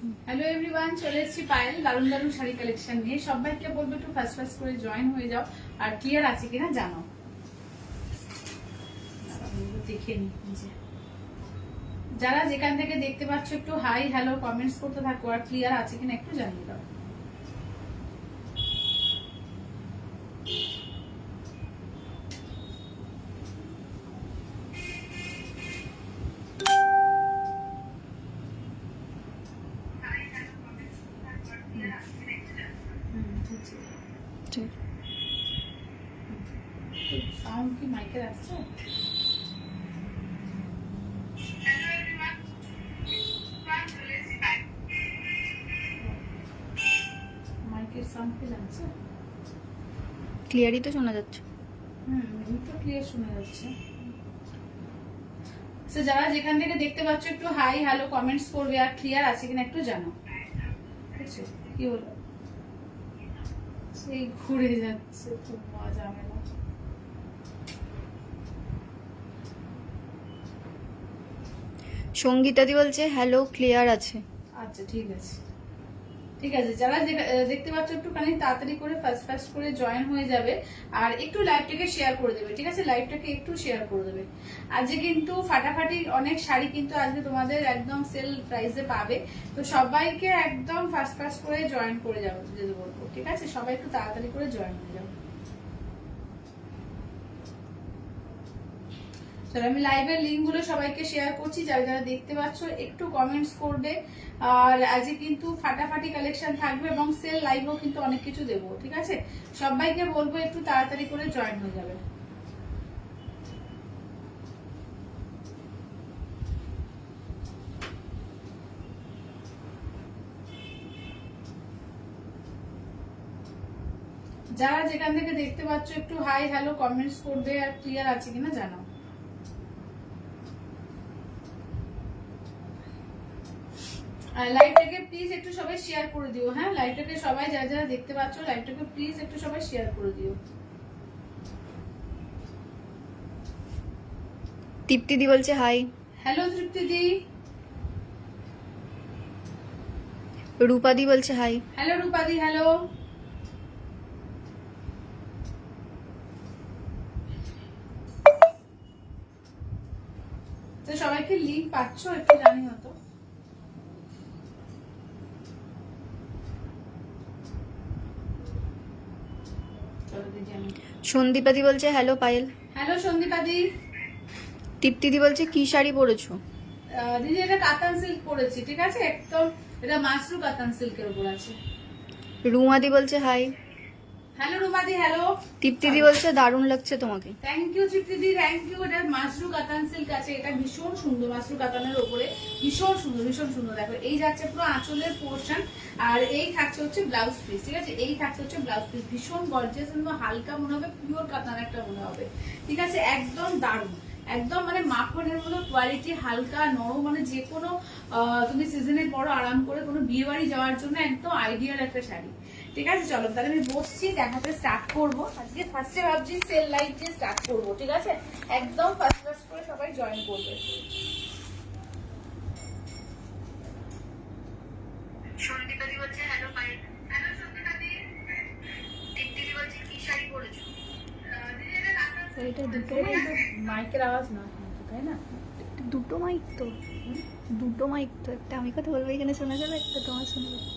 Hello everyone, চলে এসেছি পায়েল দারুণ দারুণ শাড়ি কালেকশন নিয়ে। সবাইকে বলবো একটু ফার্স্ট ফার্স্ট করে জয়েন হয়ে যাও, আর ক্লিয়ার আছে কিনা জানো। দেখে নি যারা যেখান থেকে দেখতে পাচ্ছ একটু হাই হ্যালো কমেন্টস করতে থাকো, আর ক্লিয়ার আছে কিনা একটু জানিয়ে দাও। সাউন্ড কি মাইকের আসছে? মাইকের সাউন্ড কি লাগছে? ক্লিয়ারই তো শোনা যাচ্ছে। তো ক্লিয়ার শোনা যাচ্ছে। যারা যেখান থেকে দেখতে পাচ্ছ একটু হাই হ্যালো কমেন্টস করবে, আর ক্লিয়ার আছে কিনা একটু জানো। কি হলো? সেই ঘুরে যাচ্ছে, খুব মজা হবে না। সঙ্গীতাদি বলছে হ্যালো ক্লিয়ার আছে। আচ্ছা ঠিক আছে, ঠিক আছে। যারা দেখতে পাচ্ছ একটুখানি তাড়াতাড়ি করে ফার্স্ট ফার্স্ট করে জয়েন হয়ে যাবে, আর একটু লাইভটাকে শেয়ার করে দেবে। ঠিক আছে, লাইভটাকে একটু শেয়ার করে দেবে। আজকে কিন্তু ফাটাফাটি অনেক শাড়ি কিন্তু আজকে তোমাদের একদম সেল প্রাইসে পাবে, তো সবাইকে একদম ফার্স্ট ফার্স্ট করে জয়েন করে যাবে যদি বলবো। ঠিক আছে, সবাই একটু তাড়াতাড়ি করে জয়েন হয়ে যাবে। আমি লাইভের লিঙ্ক গুলো সবাইকে শেয়ার করছি, যারা যারা দেখতে পাচ্ছ একটু কমেন্টস করবে। আর আজকে কিন্তু ফাটাফাটি কালেকশন থাকবে, এবং সেল লাইভও কিন্তু অনেক কিছু দেবো। ঠিক আছে, সবাইকে বলবো একটু তাড়াতাড়ি করে জয়েন হয়ে যাবে। যারা যেখান থেকে দেখতে পাচ্ছ একটু হাই হ্যালো কমেন্টস করবে, আর ক্লিয়ার আছে কিনা জানো। লাইভটাকে প্লিজ একটু সবাই শেয়ার করে দিও। হ্যাঁ, লাইভটাকে সবাই যারা যারা দেখতে পাচ্ছ লাইভটাকে প্লিজ একটু সবাই শেয়ার করে দিও। তৃপ্তিদি বলছে হাই। হ্যালো তৃপ্তিদি। রূপাদি বলছে হাই। Hello রূপাদি, hello. তো সবাইকে লিংক পাচ্ছ একটু জানিও তো। সন্দীপাদি বলছে হ্যালো পায়েল। হ্যালো সন্দীপাদি। তৃপ্তিদি বলছে কি শাড়ি পরেছো? দিদি এটা কাতান সিল্ক পরেছি। ঠিক আছে, একদম এটা মাশরু কাতান সিল্কের উপর আছে। রুমাদি বলছে হাই। হ্যালো রুমাদি, হ্যালো। তৃপ্তিদি বলছে দারুণ লাগছে তোমাকে। থ্যাংক ইউ তৃপ্তিদি, থ্যাংক ইউ। এটা মাশরু কাতান সিল্ক আছে, এটা ভীষণ সুন্দর। মাশরু কাতানের উপরে ভীষণ সুন্দর, ভীষণ সুন্দর। দেখো এই যাচ্ছে পুরো আঁচলের পোর্শন, আর এই থাকছে হচ্ছে ব্লাউজ পিস। ঠিক আছে, এই থাকছে হচ্ছে ব্লাউজ পিস। ভীষণ গর্জিয়াস, হালকা মনে হবে, পিওর কাতান একটা মনে হবে। ঠিক আছে, একদম দারুণ, একদম মানে মাখনের মতো কোয়ালিটি, হালকা নরম, মানে যে কোনো তুমি সিজনে পরো আরাম করে, কোনো বিয়ে বাড়ি যাওয়ার জন্য একদম আইডিয়াল একটা শাড়ি। ঠিক আছে, চলো তাহলে আমি বসছি, দেখাতে স্টার্ট করবো। আজকে ফার্স্টে ভাবছি সেল লাইভ দিয়ে স্টার্ট করবো। ঠিক আছে, একদম ফার্স্ট ফার্স্ট করে সবাই জয়েন করবে। সন্দীপাদি বলছে হ্যালো পায়েল। হ্যালো সন্দীপাদি। তৃপ্তিদি বলছে কি শাড়ি পরেছো? এটা দুটো মাইকের আওয়াজ না, তাই না? দুটো মাইক তো, দুটো মাইক তো, একটা আমি কথা বলবো এখানে শোনা যাবে, একটা তোমার শোনা যাবে।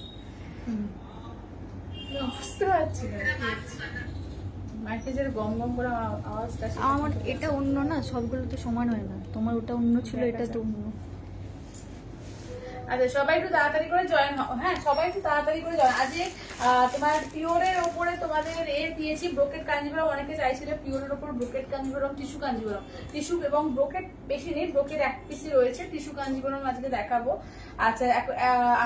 বুঝতে পারছি না মাইকে যে গম গম করে আওয়াজটা। আমার এটা অন্য না, সবগুলো তো সমান হয় না। তোমার ওটা অন্য ছিল, এটা তো অন্য। আচ্ছা, সবাই একটু তাড়াতাড়ি করে জয়েন হও। হ্যাঁ, সবাই একটু তাড়াতাড়ি করে জয়েন। আজকে তোমার পিওরের ওপরে তোমাদের দিয়েছি ব্রোকেট কাঞ্জিবরম। অনেকে চাইছিল পিওরের ওপর brocade Kanjeevaram, tissue Kanjeevaram. Tissue এবং ব্রোকেট বেশি নেই, ব্রোকেট এক পিসি রয়েছে। টিস্যু কাঞ্জিবরম আজকে দেখাবো। আচ্ছা,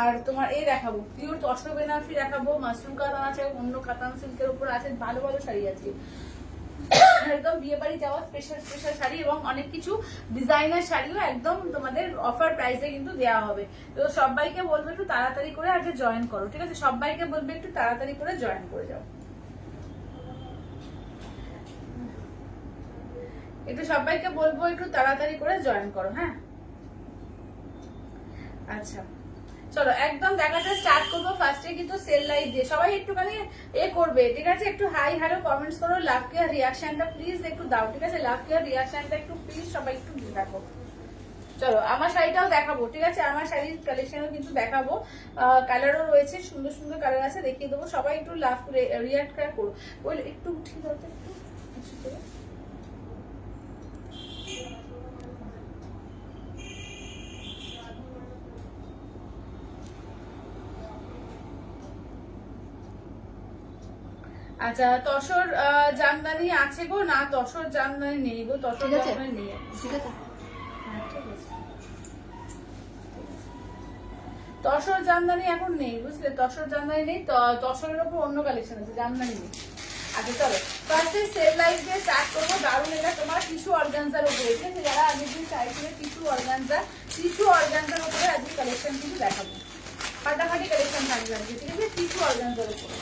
আর তোমার দেখাবো পিওর তসর বেনারসি দেখাবো, মাশরুম কাতান আছে, অন্য কাতান সিল্কের উপর আছে, ভালো ভালো শাড়ি আছে। একদম বিয়ে বাড়ি যাওয়া স্পেশাল স্পেশাল শাড়ি, এবং অনেক কিছু ডিজাইনার শাড়িও একদম তোমাদের অফার প্রাইসে কিন্তু দেওয়া হবে। তো সবাইকে বলবো একটু তাড়াতাড়ি করে আগে জয়েন করো। ঠিক আছে, সবাইকে বলবে একটু তাড়াতাড়ি করে জয়েন করে যাও। একটু সবাইকে বলবো একটু তাড়াতাড়ি করে জয়েন করো। হ্যাঁ, আচ্ছা চলো একদম দেখাতে স্টার্ট করবো। ফার্স্টে কিন্তু সেল লাইট দিয়ে সবাই একটুখানি করবে, ঠিক আছে? একটু হাই হ্যালো কমেন্টস করো, লাভ কেয়ার রিয়াকশনটা প্লিজ একটু দাও, ঠিক আছে? লাভ কেয়ার রিয়াকশনটা একটু প্লিজ সবাই একটু দেখো। চলো আমার শাড়িটাও দেখাবো, ঠিক আছে? আমার শাড়ির কালেকশনও কিন্তু দেখাবো, কালারও রয়েছে, সুন্দর সুন্দর কালার আছে, দেখিয়ে দেবো। সবাই একটু লাভ রিয়াক্ট করো। ওই একটু ঠিক আছে, একটু আচ্ছা তসর জামদানি আছে গো? না তসর জামদানি নেই গো, তসর জামদানি নেই। ঠিক আছে, হ্যাঁ ঠিক আছে। তসর জামদানি এখন নেই, বুঝলে? তসর জামদানি নেই, তসরের উপর অন্য কালেকশন আছে, জামদানি নেই। আচ্ছা চলো ফার্স্টে সেল লাইট দিয়ে স্টার্ট করবো। দারুন, এটা তোমার টিস্যু অর্গানজার উপরে, ঠিক আছে? যারা আগের দিন চাইছিল টিস্যু অর্গানজার উপরে আজকে কালেকশন কিন্তু দেখাবো। ফাটাফাটি কালেকশন থাকবে আজকে, ঠিক আছে? টিস্যু অর্গানজার উপরে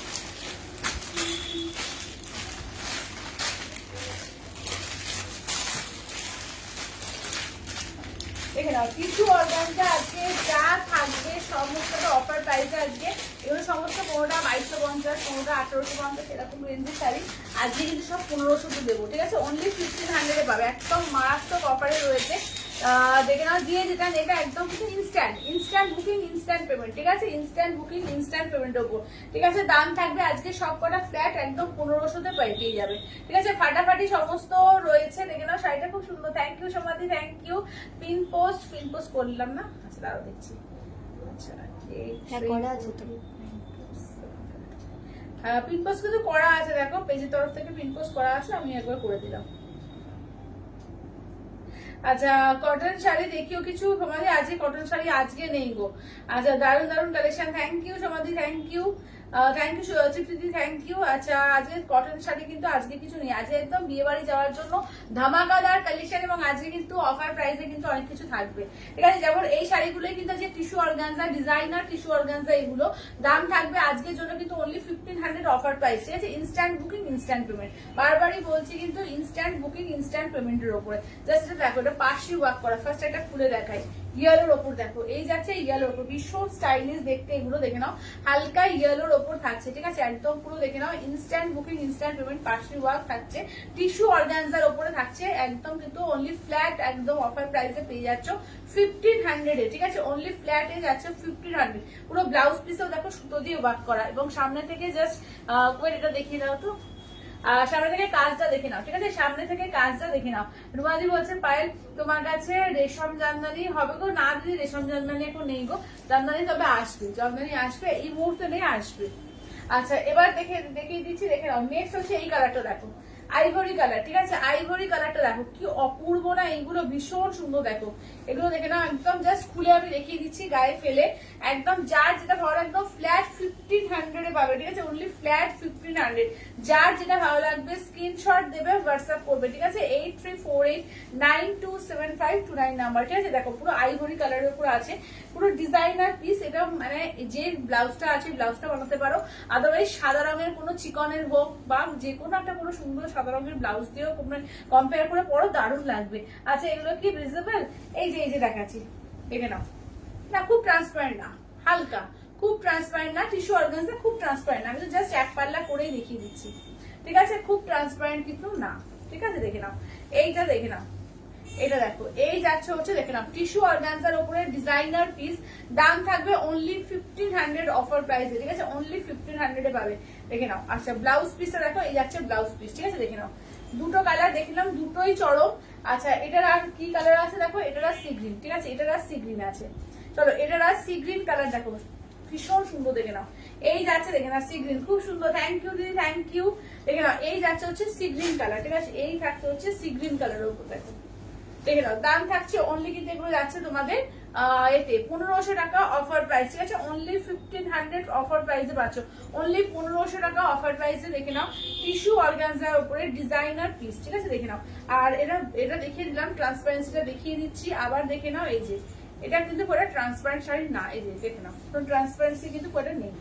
দেখে নাও। টিস্যু অর্গানজা আজকে যা থাকবে সমস্তটা অফার প্রাইসে আজকে। এগুলো সমস্ত কোনোটা 2250, কোনোটা 1850, এরকম রেঞ্জের শাড়ি আজকে কিন্তু সব 1500 দেবো, ঠিক আছে? অনলি 1500 পাবে, একদম মারাত্মক অফারে রয়েছে। দেখে নাও, দিয়ে যেটা নেবে একদম কিন্তু ইনস্ট্যান্ট বুকিং, ইনস্ট্যান্ট পেমেন্ট, ঠিক আছে? ইনস্ট্যান্ট বুকিং, ইনস্ট্যান্ট পেমেন্টের উপর, ঠিক আছে? দাম থাকবে আজকে সব কটা ফ্ল্যাট একদম 1500 পেয়ে যাবে, ঠিক আছে? ফাটাফাটি সমস্ত রয়েছে। দেখে নাও শাড়িটা খুব সুন্দর। Thank you Samadhi, thank you. Pin post করলাম না, আচ্ছা দাঁড়াও দেখছি। আচ্ছা হ্যাঁ পিন পোস্ট কিন্তু করা আছে, দেখো পেজের তরফ থেকে পিন পোস্ট করা আছে, আমি একবার করে দিলাম। আচ্ছা কটন শাড়ি দেখিও কিছু সমাধি, আজকে কটন শাড়ি আজকে নেই গো। আচ্ছা দারুন দারুন collection, thank you Samadhi, thank you Tripti, thank you. আচ্ছা আজকে কটন শাড়ি কিন্তু আজকে কিছু নেই, আজকে একদম বিয়ে বাড়ি যাওয়ার জন্য ধামাকাদার কালেকশন, এবং আজকে কিন্তু অফার প্রাইসে কিন্তু অনেক কিছু থাকবে, ঠিক আছে? যেমন এই শাড়িগুলোই কিন্তু আজকে tissue organza, designer tissue organza, এগুলো দাম থাকবে আজকের জন্য কিন্তু অনলি 1500 অফার প্রাইস, ঠিক আছে? ইনস্ট্যান্ট বুকিং, ইনস্ট্যান্ট পেমেন্ট, বারবারই বলছি কিন্তু ইনস্ট্যান্ট বুকিং, ইনস্ট্যান্ট পেমেন্টের উপরে। জাস্ট দেখো এটা পাশি ওয়ার্ক করা, ফার্স্ট একটা খুলে দেখাই। ইয়েলোর ওপর দেখো, এই যাচ্ছে ইয়েলোর ওপর, ভীষণ স্টাইলিশ দেখতে, এগুলো দেখে নাও, হালকা ইয়েলোর ওপর থাকছে, ঠিক আছে? একদম পুরো দেখে নাও, instant booking, instant payment, Parsi work থাকছে, টিস্যু অর্গানজার ওপরে থাকছে, একদম কিন্তু অনলি ফ্ল্যাট একদম অফার প্রাইসে পেয়ে যাচ্ছ 1500 এ, ঠিক আছে? অনলি ফ্ল্যাট এ যাচ্ছে 1500। পুরো ব্লাউজ পিসেও দেখো সুতো দিয়ে ওয়ার্ক করা, এবং সামনে থেকে জাস্ট এটা দেখিয়ে দাও তো, সামনে থেকে কাজটা দেখে নাও, ঠিক আছে? সামনে থেকে কাজটা দেখে নাও। রুমাদি বলছে পায়েল তোমার কাছে রেশম জামদানি হবে গো? না দিদি রেশম জামদানি এখন নেই গো, জামদানি তবে আসবে, জামদানি আসবে, এই মুহূর্তে নেই, আসবে। আচ্ছা এবার দেখিয়ে দিচ্ছি, দেখে নাও। নেক্সট হচ্ছে এই কালারটা দেখো, আইভরি কালার, ঠিক আছে? আইভরি কালারটা দেখো কি অপূর্ব না, এইগুলো ভীষণ সুন্দর, দেখো এগুলো দেখে নাও, একদম জাস্ট খুলে আমি দেখিয়ে দিচ্ছি গায়ে ফেলে, একদম যার যেটা ভালো একদম ফ্ল্যাট 1500 এ পাবে, ঠিক আছে? Only flat 1500। যার যেটা ভালো লাগবে স্ক্রিনশট দেবে, হোয়াটসঅ্যাপ করবে, ঠিক আছে? 8348927529 নাম্বার, ঠিক আছে? দেখো পুরো আইভরি কালারের উপর আছে, পুরো ডিজাইনার পিস। এটা মানে যে ব্লাউজটা আছে ব্লাউজটা বানাতে পারো, আদারওয়াইজ সাদা রঙের কোনো চিকনের হোক বা যে কোনো একটা কোনো সুন্দর সাদা রঙের ব্লাউজ দিয়েও কম্পেয়ার করে পরো, দারুণ লাগবে। আচ্ছা এগুলো কি ভিজিবল? এই যে দেখাচ্ছি, দেখে নাও না, খুব ট্রান্সপারেন্ট না, হালকা, খুব ট্রান্সপারেন্ট না, টিস্যু অর্গানজা খুব ট্রান্সপারেন্ট না, আমি তো জাস্ট এক পাল্লা করেই দেখিয়ে দিচ্ছি, ঠিক আছে? খুব ট্রান্সপারেন্ট কিন্তু না, ঠিক আছে? দেখে নাও এইটা, দেখে নাও এটা, দেখো এই যাচ্ছে হচ্ছে, দেখে নাও টিস্যু অর্গানজার উপরে ডিজাইনার পিস, দাম থাকবে অনলি 1500 অফার প্রাইসে, ঠিক আছে? অনলি 1500 এ পাবে, দেখে নাও। আচ্ছা ব্লাউজ পিসটা দেখো, এই যাচ্ছে ব্লাউজ পিস, ঠিক আছে? দেখে নাও দুটো কালার দেখলাম, দুটোই চরম। আচ্ছা এটার আর কি কালার আছে দেখো, এটার আর সি গ্রিন, ঠিক আছে? এটার আর সি গ্রিন আছে, চলো এটার আর সি গ্রিন কালার দেখো, ভীষণ সুন্দর, দেখে নাও এই যাচ্ছে, দেখে নাও সি গ্রিন, খুব সুন্দর, থ্যাংক ইউ দিদি, থ্যাংক ইউ। দেখে নাও এই যাচ্ছে হচ্ছে সি গ্রিন কালার, ঠিক আছে? এই থাকছে হচ্ছে সি গ্রিন কালারের উপর, দেখো দেখে নাও দাম থাকছে অনলি কিন্তু এগুলো যাচ্ছে তোমাদের এতে 1500 টাকা অফার প্রাইস, ঠিক আছে? অনলি 1500 অফার প্রাইসে পাচ্ছ, অনলি 1500 টাকা অফার প্রাইসে। দেখে নাও টিস্যু অর্গানজার উপরে ডিজাইনার পিস, ঠিক আছে? দেখে নাও, আর এটা দেখিয়ে দিলাম, ট্রান্সপারেন্সিটা দেখিয়ে দিচ্ছি, আবার দেখে নাও এই যে এটা কিন্তু পুরো ট্রান্সপারেন্ট শাড়ি না, এই যে দেখে নাও ট্রান্সপারেন্সি কিন্তু পুরো নেই,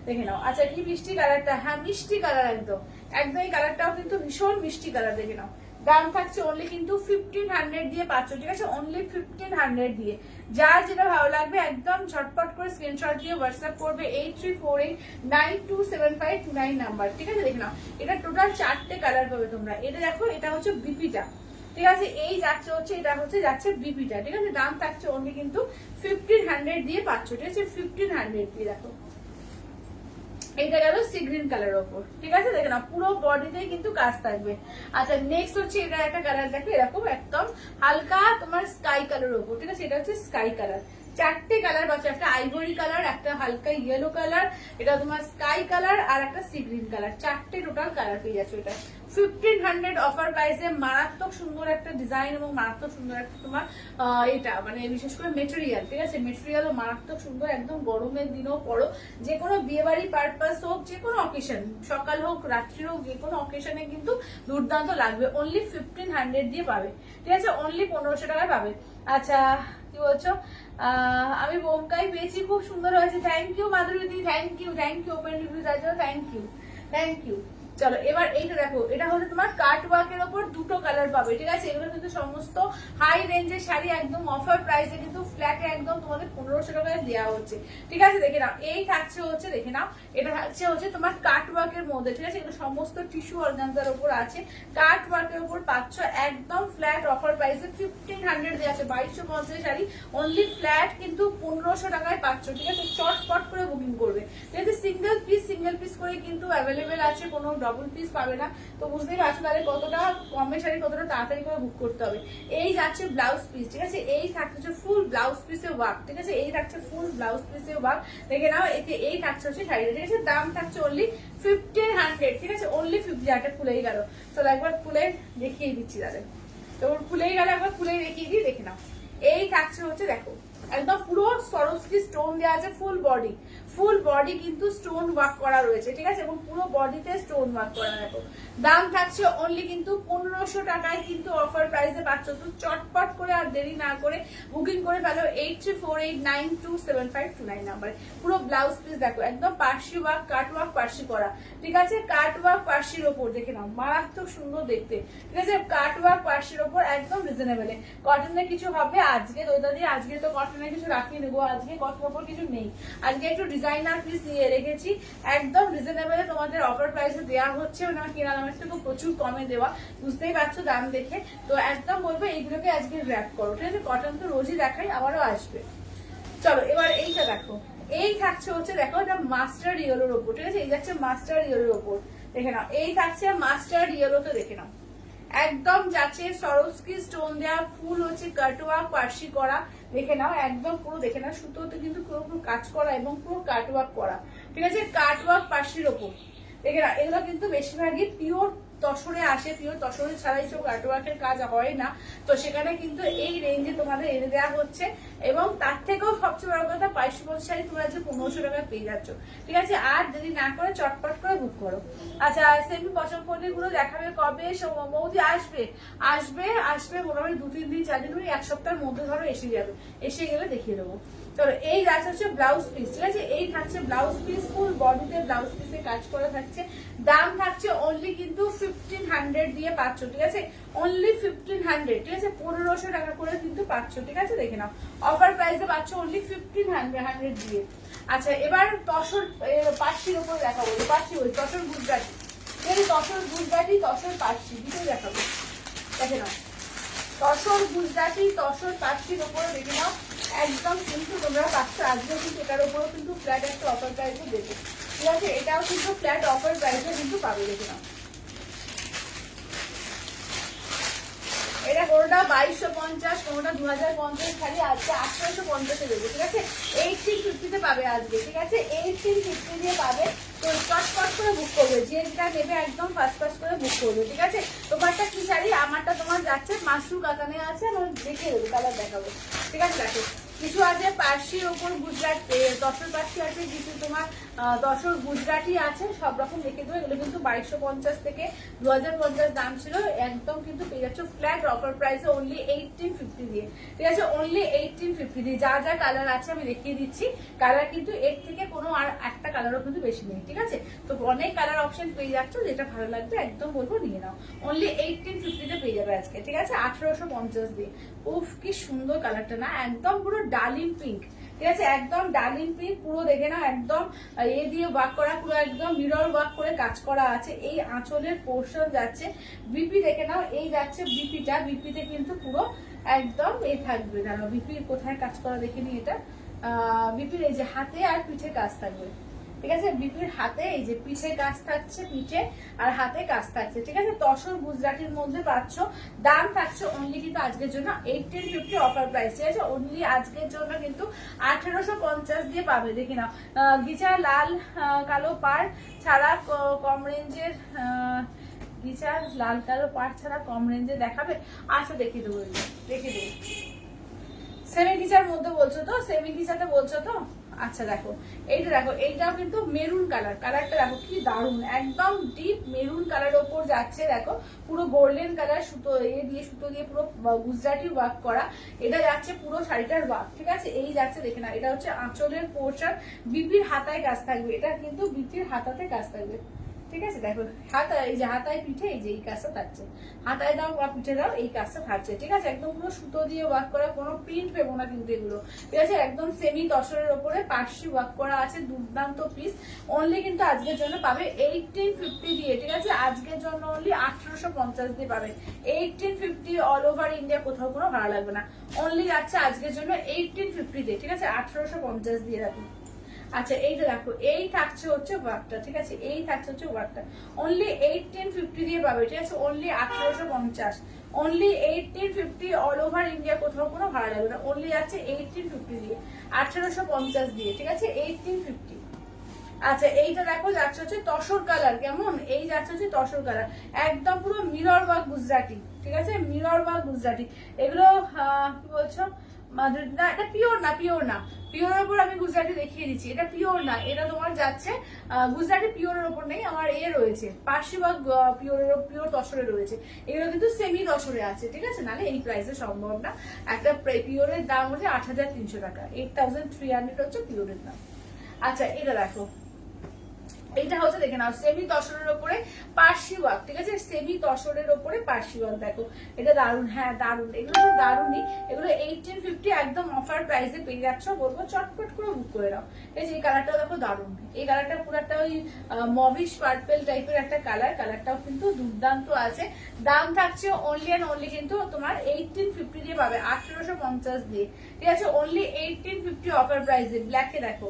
দেখে নাও। আচ্ছা কি মিষ্টি কালারটা, হ্যাঁ মিষ্টি কালার, একদম একদম এই কালারটাও কিন্তু ভীষণ মিষ্টি কালার, দেখে নাও দাম থাকছে অনলি কিন্তু 1500 দিয়ে পাচ্ছ, ঠিক আছে, অনলি 1500 দিয়ে। যার যেটা ভালো লাগবে একদম ঝটপট করে স্ক্রিনশট দিয়ে হোয়াটসঅ্যাপ করবে 8348927529 নাম্বার, ঠিক আছে। দেখে নাও এটা টোটাল 4টে কালার পাবে তোমরা। এটা দেখো এটা হচ্ছে বিপিটা, ঠিক আছে, এই যাচ্ছে হচ্ছে এটা হচ্ছে যাচ্ছে বিপিটা, ঠিক আছে। দাম থাকছে অনলি কিন্তু 1500 দিয়ে পাচ্ছ, ঠিক আছে, 1500 দিয়ে। দেখো এটা গেল সি গ্রিন কালারের ওপর, ঠিক আছে, দেখে না পুরো বডিতেই কিন্তু কাজ থাকবে। আচ্ছা নেক্সট হচ্ছে এটা একটা কালার দেখো এরকম একদম হালকা তোমার স্কাই কালারের ওপর, ঠিক আছে, এটা হচ্ছে স্কাই কালার। 4টে কালার পাচ্ছ, একটা আইভরি কালার, একটা হালকা ইয়েলো কালার, এটা তোমার স্কাই কালার আর একটা সি গ্রিন কালার, 4টে টোটাল কালার পেয়ে যাচ্ছ। এটা 1500 অফার প্রাইসে মারাত্মক সুন্দর একটা ডিজাইন এবং মারাত্মক সুন্দর একটা তোমার এটা মানে বিশেষ করে মেটেরিয়াল, ঠিক আছে, মেটেরিয়ালও মারাত্মক সুন্দর, একদম গরমের দিনেও পরো, যে কোনো বিয়ে বাড়ি পারপাস হোক, যে কোনো অকেশন, সকাল হোক রাত্রি হোক, যে কোনো অকেশনে কিন্তু দুর্দান্ত লাগবে। অনলি 1500 দিয়ে পাবে, ঠিক আছে, অনলি 1500 টাকায় পাবে। আচ্ছা কি বলছো, আমি বোমকাই পেয়েছি, খুব সুন্দর হয়েছে, thank you Madhuri, thank you open review দেওয়ার জন্য, থ্যাংক ইউ। চলো এবার এইটা দেখো, এটা হচ্ছে তোমার কাট ওয়ার্কের ওপর দুটো কালার পাবে, ঠিক আছে, এগুলো কিন্তু সমস্ত হাই রেঞ্জের শাড়ি, একদম অফার প্রাইসে কিন্তু ফ্ল্যাটে একদম তোমাদের 1500 টাকায় দেওয়া হচ্ছে, ঠিক আছে। দেখে নাও এই থাকছে হচ্ছে, দেখে নাও এটা থাকছে হচ্ছে তোমার কাট ওয়ার্কের মধ্যে, ঠিক আছে, এগুলো সমস্ত টিস্যু অর্গানজার উপর আছে, কাট ওয়ার্কের উপর পাচ্ছ একদম ফ্ল্যাট অফার প্রাইসে 1500 দেওয়া আছে। 2250 শাড়ি অনলি ফ্ল্যাট কিন্তু 1500 টাকায় পাচ্ছ, ঠিক আছে, চটপট করে বুকিং করবে, ঠিক আছে। সিঙ্গেল পিস করে কিন্তু অ্যাভেলেবেল আছে, কোনো ডবল পিস পাবে না, তো বুঝতেই পারছো তাহলে কতটা কমে শাড়ি কতটা তাড়াতাড়ি করে বুক করতে হবে। এই যাচ্ছে ব্লাউজ পিস, ঠিক আছে, এই থাকছে ফুল ব্লাউজ পিসে ওয়ার্ক, ঠিক আছে, এই থাকছে ফুল ব্লাউজ পিসে ওয়ার্ক, দেখে নাও এতে এই থাকছে হচ্ছে শাড়িটা, ঠিক আছে, দাম থাকছে অনলি 1500, ঠিক আছে, অনলি 50। একটা খুলেই গেল, চলো একবার খুলে দেখিয়ে দিচ্ছি তাদের, তো খুলেই গেল, একবার খুলেই দেখিয়ে দিই, দেখে নাও এই থাকছে হচ্ছে, দেখো একদম পুরো সরস্বতী স্টোন দেওয়া আছে, ফুল বডি কিন্তু স্টোন ওয়ার্ক করা রয়েছে, ঠিক আছে, এবং পুরো বডিতে স্টোন ওয়ার্ক করা। দেখো দাম থাকছে অনলি কিন্তু 1500 টাকায় কিন্তু অফার প্রাইসে পাচ্ছ, তো চটপট করে আর দেরি না করে বুকিং করে ফেলো 8348927529 নাম্বারে। পুরো ব্লাউজ পিস দেখো একদম Parsi work, cut work Parsi করা, ঠিক আছে, কাট ওয়ার্ক পার্সির ওপর, দেখে নাও মারাত্মক সুন্দর দেখতে, ঠিক আছে, কাট ওয়ার্ক পার্সির ওপর একদম রিজনেবল। কটনের কিছু হবে আজকে, দইটা দিয়ে আজকে তো কটনের কিছু রাখিয়ে নেবো, আজকে কটনের ওপর কিছু নেই, আজকে একটু ডিজাইনার পিস নিয়ে রেখেছি, একদম রিজনেবল তোমাদের অফার প্রাইসে দেওয়া হচ্ছে, মানে আমার কেনা দামের থেকে প্রচুর কমে দেওয়া, বুঝতেই পারছো দাম দেখে, তো একদম বলবো এইগুলোকে আজকে র্যাপ করো, ঠিক আছে, কটন তো রোজই দেখাই, আবারও আসবে। চলো এবার এইটা দেখো, এই থাকছে হচ্ছে দেখো এটা মাস্টার্ড ইয়েলোর ওপর, ঠিক আছে, এই যাচ্ছে মাস্টার্ড ইয়েলোর ওপর, দেখে নাও এই থাকছে মাস্টার্ড ইয়েলোতে, দেখে নাও একদম যাচ্ছে সরস্কি স্টোন দেওয়া, ফুল হচ্ছে কাটওয়ার্ক পার্সি করা, দেখে নাও একদম পুরো, দেখে নাও সুতোতে কিন্তু পুরো কাজ করা এবং পুরো কাটওয়ার্ক করা, ঠিক আছে, কাটওয়ার্ক পার্সির ওপর, দেখে নাও এগুলো কিন্তু বেশিরভাগই পিওর তসরে আসে, পিওর তসরে ছাড়া এইসব কাটওয়ার্কের কাজ হয় না, তো সেখানে কিন্তু এই রেঞ্জে তোমাদের এনে দেওয়া হচ্ছে, এবং তার থেকেও সবচেয়ে বড় কথা 2250 শাড়ি তোমরা যে 1500 টাকায় পেয়ে যাচ্ছ, ঠিক আছে, আর দেরি না করে চটপট করে বুক করো। আচ্ছা সেমি পছন্দ পণ্য গুলো দেখাবে কবে, মৌদি আসবে মোটামুটি 2-3 দিন 4 দিন, 1 সপ্তাহের মধ্যে ধরো এসে যাবে, এসে গেলে দেখিয়ে দেবো। চলো এই যাচ্ছে হচ্ছে ব্লাউজ পিস, ঠিক আছে, এই থাকছে ব্লাউজ পিস, ফুল বডিতে ব্লাউজ পিসে কাজ করা থাকছে, দাম থাকছে অনলি কিন্তু 1500 দিয়ে পাচ্ছ, ঠিক আছে, অনলি 1500, ঠিক আছে, 1500 টাকা করে কিন্তু পাচ্ছ, ঠিক আছে, দেখে নাও অফার প্রাইসে পাচ্ছ অনলি 1500 দিয়ে। আচ্ছা এবার তসর পার্সির উপর দেখাবো, পার্সি ওই তসর গুজরাটি, তসর পার্সি দুটোই দেখাবো, দেখে নাও তসর গুজরাটি তসর পার্সির উপরে, দেখে নাও একদম কিন্তু তোমরা পাচ্ছ, আজকেও কিন্তু এটার উপরেও কিন্তু ফ্ল্যাট একটা অফার প্রাইসে দেবে, ঠিক আছে, এটাও কিন্তু ফ্ল্যাট অফার প্রাইসে কিন্তু পাবে, দেখে নাও এটা কোনোটা 2250, কোনোটা 2050, খালি আজকে 1850 দেবো, ঠিক আছে, 1850 পাবে আজকে, ঠিক আছে, 1850 দিয়ে পাবে, তো চটপট করে বুক করবে, যে যেটা নেবে একদম ফাস্ট করে বুক করবে, ঠিক আছে। তোমারটা কি শাড়ি, আমারটা তোমার যাচ্ছে মাশরু কাতানে আছে, আমার দেখিয়ে দেবো কালার দেখাবো, ঠিক আছে, দেখো কিছু আছে পার্সির ওপর গুজরাট, তসর পার্সি আছে, কিছু তোমার তসর গুজরাটি আছে, সব রকম দেখে দেবো। এগুলো কিন্তু 2250 থেকে 2050 দাম ছিল, একদম কিন্তু পেয়ে যাচ্ছ ফ্ল্যাট অফার প্রাইসে অনলি 1850 দিয়ে। ঠিক আছে, অনলি 1850 দিয়ে। যা যা কালার আছে আমি দেখিয়ে দিচ্ছি, কালার কিন্তু এর থেকে কোনো আর একটা কালারও কিন্তু বেশি নেই। ঠিক আছে, তো অনেক কালার অপশন পেয়ে যাচ্ছ, যেটা ভালো লাগবে একদম বলবো নিয়ে নাও। অনলি 1850 তে পেয়ে যাবে আজকে। ঠিক আছে, 1850 দিয়ে। উফ কি সুন্দর কালারটা না, একদম পুরো ডার্লিং পিঙ্ক। ঠিক আছে, একদম ডার্লিং পিঙ্ক পুরো দেখে নাও, একদম এ দিয়ে ওয়ার্ক করা, পুরো একদম মিরর ওয়ার্ক করে কাজ করা আছে। এই আঁচলের পোর্শন যাচ্ছে, বিপি দেখে নাও, এই যাচ্ছে বিপিটা, বিপিতে কিন্তু পুরো একদম এ থাকবে। জানো বিপির কোথায় কাজ করা দেখিনি এটা, বিপির এই যে হাতে আর পিঠে কাজ থাকবে। ঠিক আছে, বিপির হাতে এই যে পিঠে কাজ থাকছে, পিঠে আর হাতে কাজ থাকছে। ঠিক আছে, তসর গুজরাটির মধ্যে পাচ্ছ। দাম থাকছে অনলি কিন্তু আজকের জন্য 1850 অফার প্রাইস। ঠিক আছে, অনলি আজকের জন্য কিন্তু 1850 দিয়ে পাবে। দেখি নাও, গিচা লাল কালো পার ছাড়া কম রেঞ্জের, গিচা লাল কালো পার ছাড়া কম রেঞ্জে দেখাবে। আচ্ছা দেখিয়ে দেবো, দেখিয়ে দেবো। সেমি গিচার মধ্যে বলছো তো, সেমি গিচাতে বলছো তো। আচ্ছা দেখো, এইটা দেখো, এইটাও কিন্তু মেরুন কালার, কালারটা দেখো কি দারুণ, একদম ডিপ মেরুন কালারের ওপর যাচ্ছে। দেখো পুরো গোল্ডেন কালার, সুতো সুতো দিয়ে পুরো গুজরাটি ওয়ার্ক করা। এটা যাচ্ছে পুরো শাড়িটার ওয়ার্ক। ঠিক আছে, এই যাচ্ছে দেখে না, এটা হচ্ছে আঁচলের পোর্শন, বিপির হাতায় কাজ থাকবে। এটা কিন্তু বিপির হাতাতে কাজ থাকবে। ঠিক আছে, দেখো হাতায়, এই যে হাতায় পিঠে এই যে এই কাজটা থাকছে, হাতায় দাও বা পিঠে দাও এই কাজটা থাকছে। ঠিক আছে, একদম পুরো সুতো দিয়ে ওয়ার্ক করা, কোনো প্রিন্ট পেবো না কিন্তু এগুলো। ঠিক আছে, একদম সেমি তসরের ওপরে পার্সি ওয়ার্ক করা আছে, দুর্দান্ত পিস। অনলি কিন্তু আজকের জন্য পাবে 1850 দিয়ে। ঠিক আছে, আজকের জন্য অনলি 1850 দিয়ে পাবে। 1850 অল ওভার ইন্ডিয়া, কোথাও কোনো ভাড়া লাগবে না। অনলি যাচ্ছে আজকের জন্য 1850 দিয়ে। ঠিক আছে, 1850 দিয়ে রাখুন। আচ্ছা এইটা দেখো, এই থাকছে হচ্ছে ওয়ার্কটা। ঠিক আছে, এই থাকছে হচ্ছে ওয়ার্কটা, অনলি 1850 দিয়ে পাবে। ঠিক আছে, only 1850, only 1850 all over India, কোথাও কোনো ভাড়া লাগবে না। অনলি যাচ্ছে 1850 দিয়ে, 1850 দিয়ে। ঠিক আছে, 1850। আচ্ছা এইটা দেখো, যাচ্ছে হচ্ছে তসর কালার, কেমন এই যাচ্ছে হচ্ছে তসর কালার, একদম পুরো মিরর ওয়ার্ক গুজরাটি। ঠিক আছে, মিরর ওয়ার্ক গুজরাটি। এগুলো কি বলছো, না এটা পিওর না, পিওর না, পিওরের উপর আমি গুজরাটি দেখিয়ে দিচ্ছি, এটা পিওর না। এটা তোমার যাচ্ছে গুজরাটি পিওরের উপর নেই, আমার এ রয়েছে পার্সি বা পিওরের, পিওর তসরে রয়েছে। এগুলো কিন্তু সেমি তসরে আছে। ঠিক আছে, নাহলে এই প্রাইসে সম্ভব না। একটা পিওরের দাম হচ্ছে 8300 টাকা, 8300 হচ্ছে পিওরের দাম। আচ্ছা এটা দেখো, এইটা হচ্ছে দেখে নাও সেমি তসরের উপরে পার্সি ওয়ার্ক। ঠিক আছে, সেমি তসরের উপরে পার্সি ওয়ার্ক। দেখো এটা দারুন, হ্যাঁ দারুন, এগুলো তো দারুনই। এগুলো 1850 একদম অফার প্রাইসে পেয়ে যাচ্ছ, বলবো চটপট করে বুক করে নাও। এই যে এই কালারটা দেখো দারুন, এই কালারটা পুরো একটা ওই মবিশ পার্পেল টাইপের একটা কালার, কালারটাও কিন্তু দুর্দান্ত আছে। দাম থাকছে অনলি অ্যান্ড অনলি কিন্তু তোমার 1850 দিয়ে পাবে, 1850 দিয়ে। ঠিক আছে, অনলি 1850 অফার প্রাইসে। ব্ল্যাকে দেখো,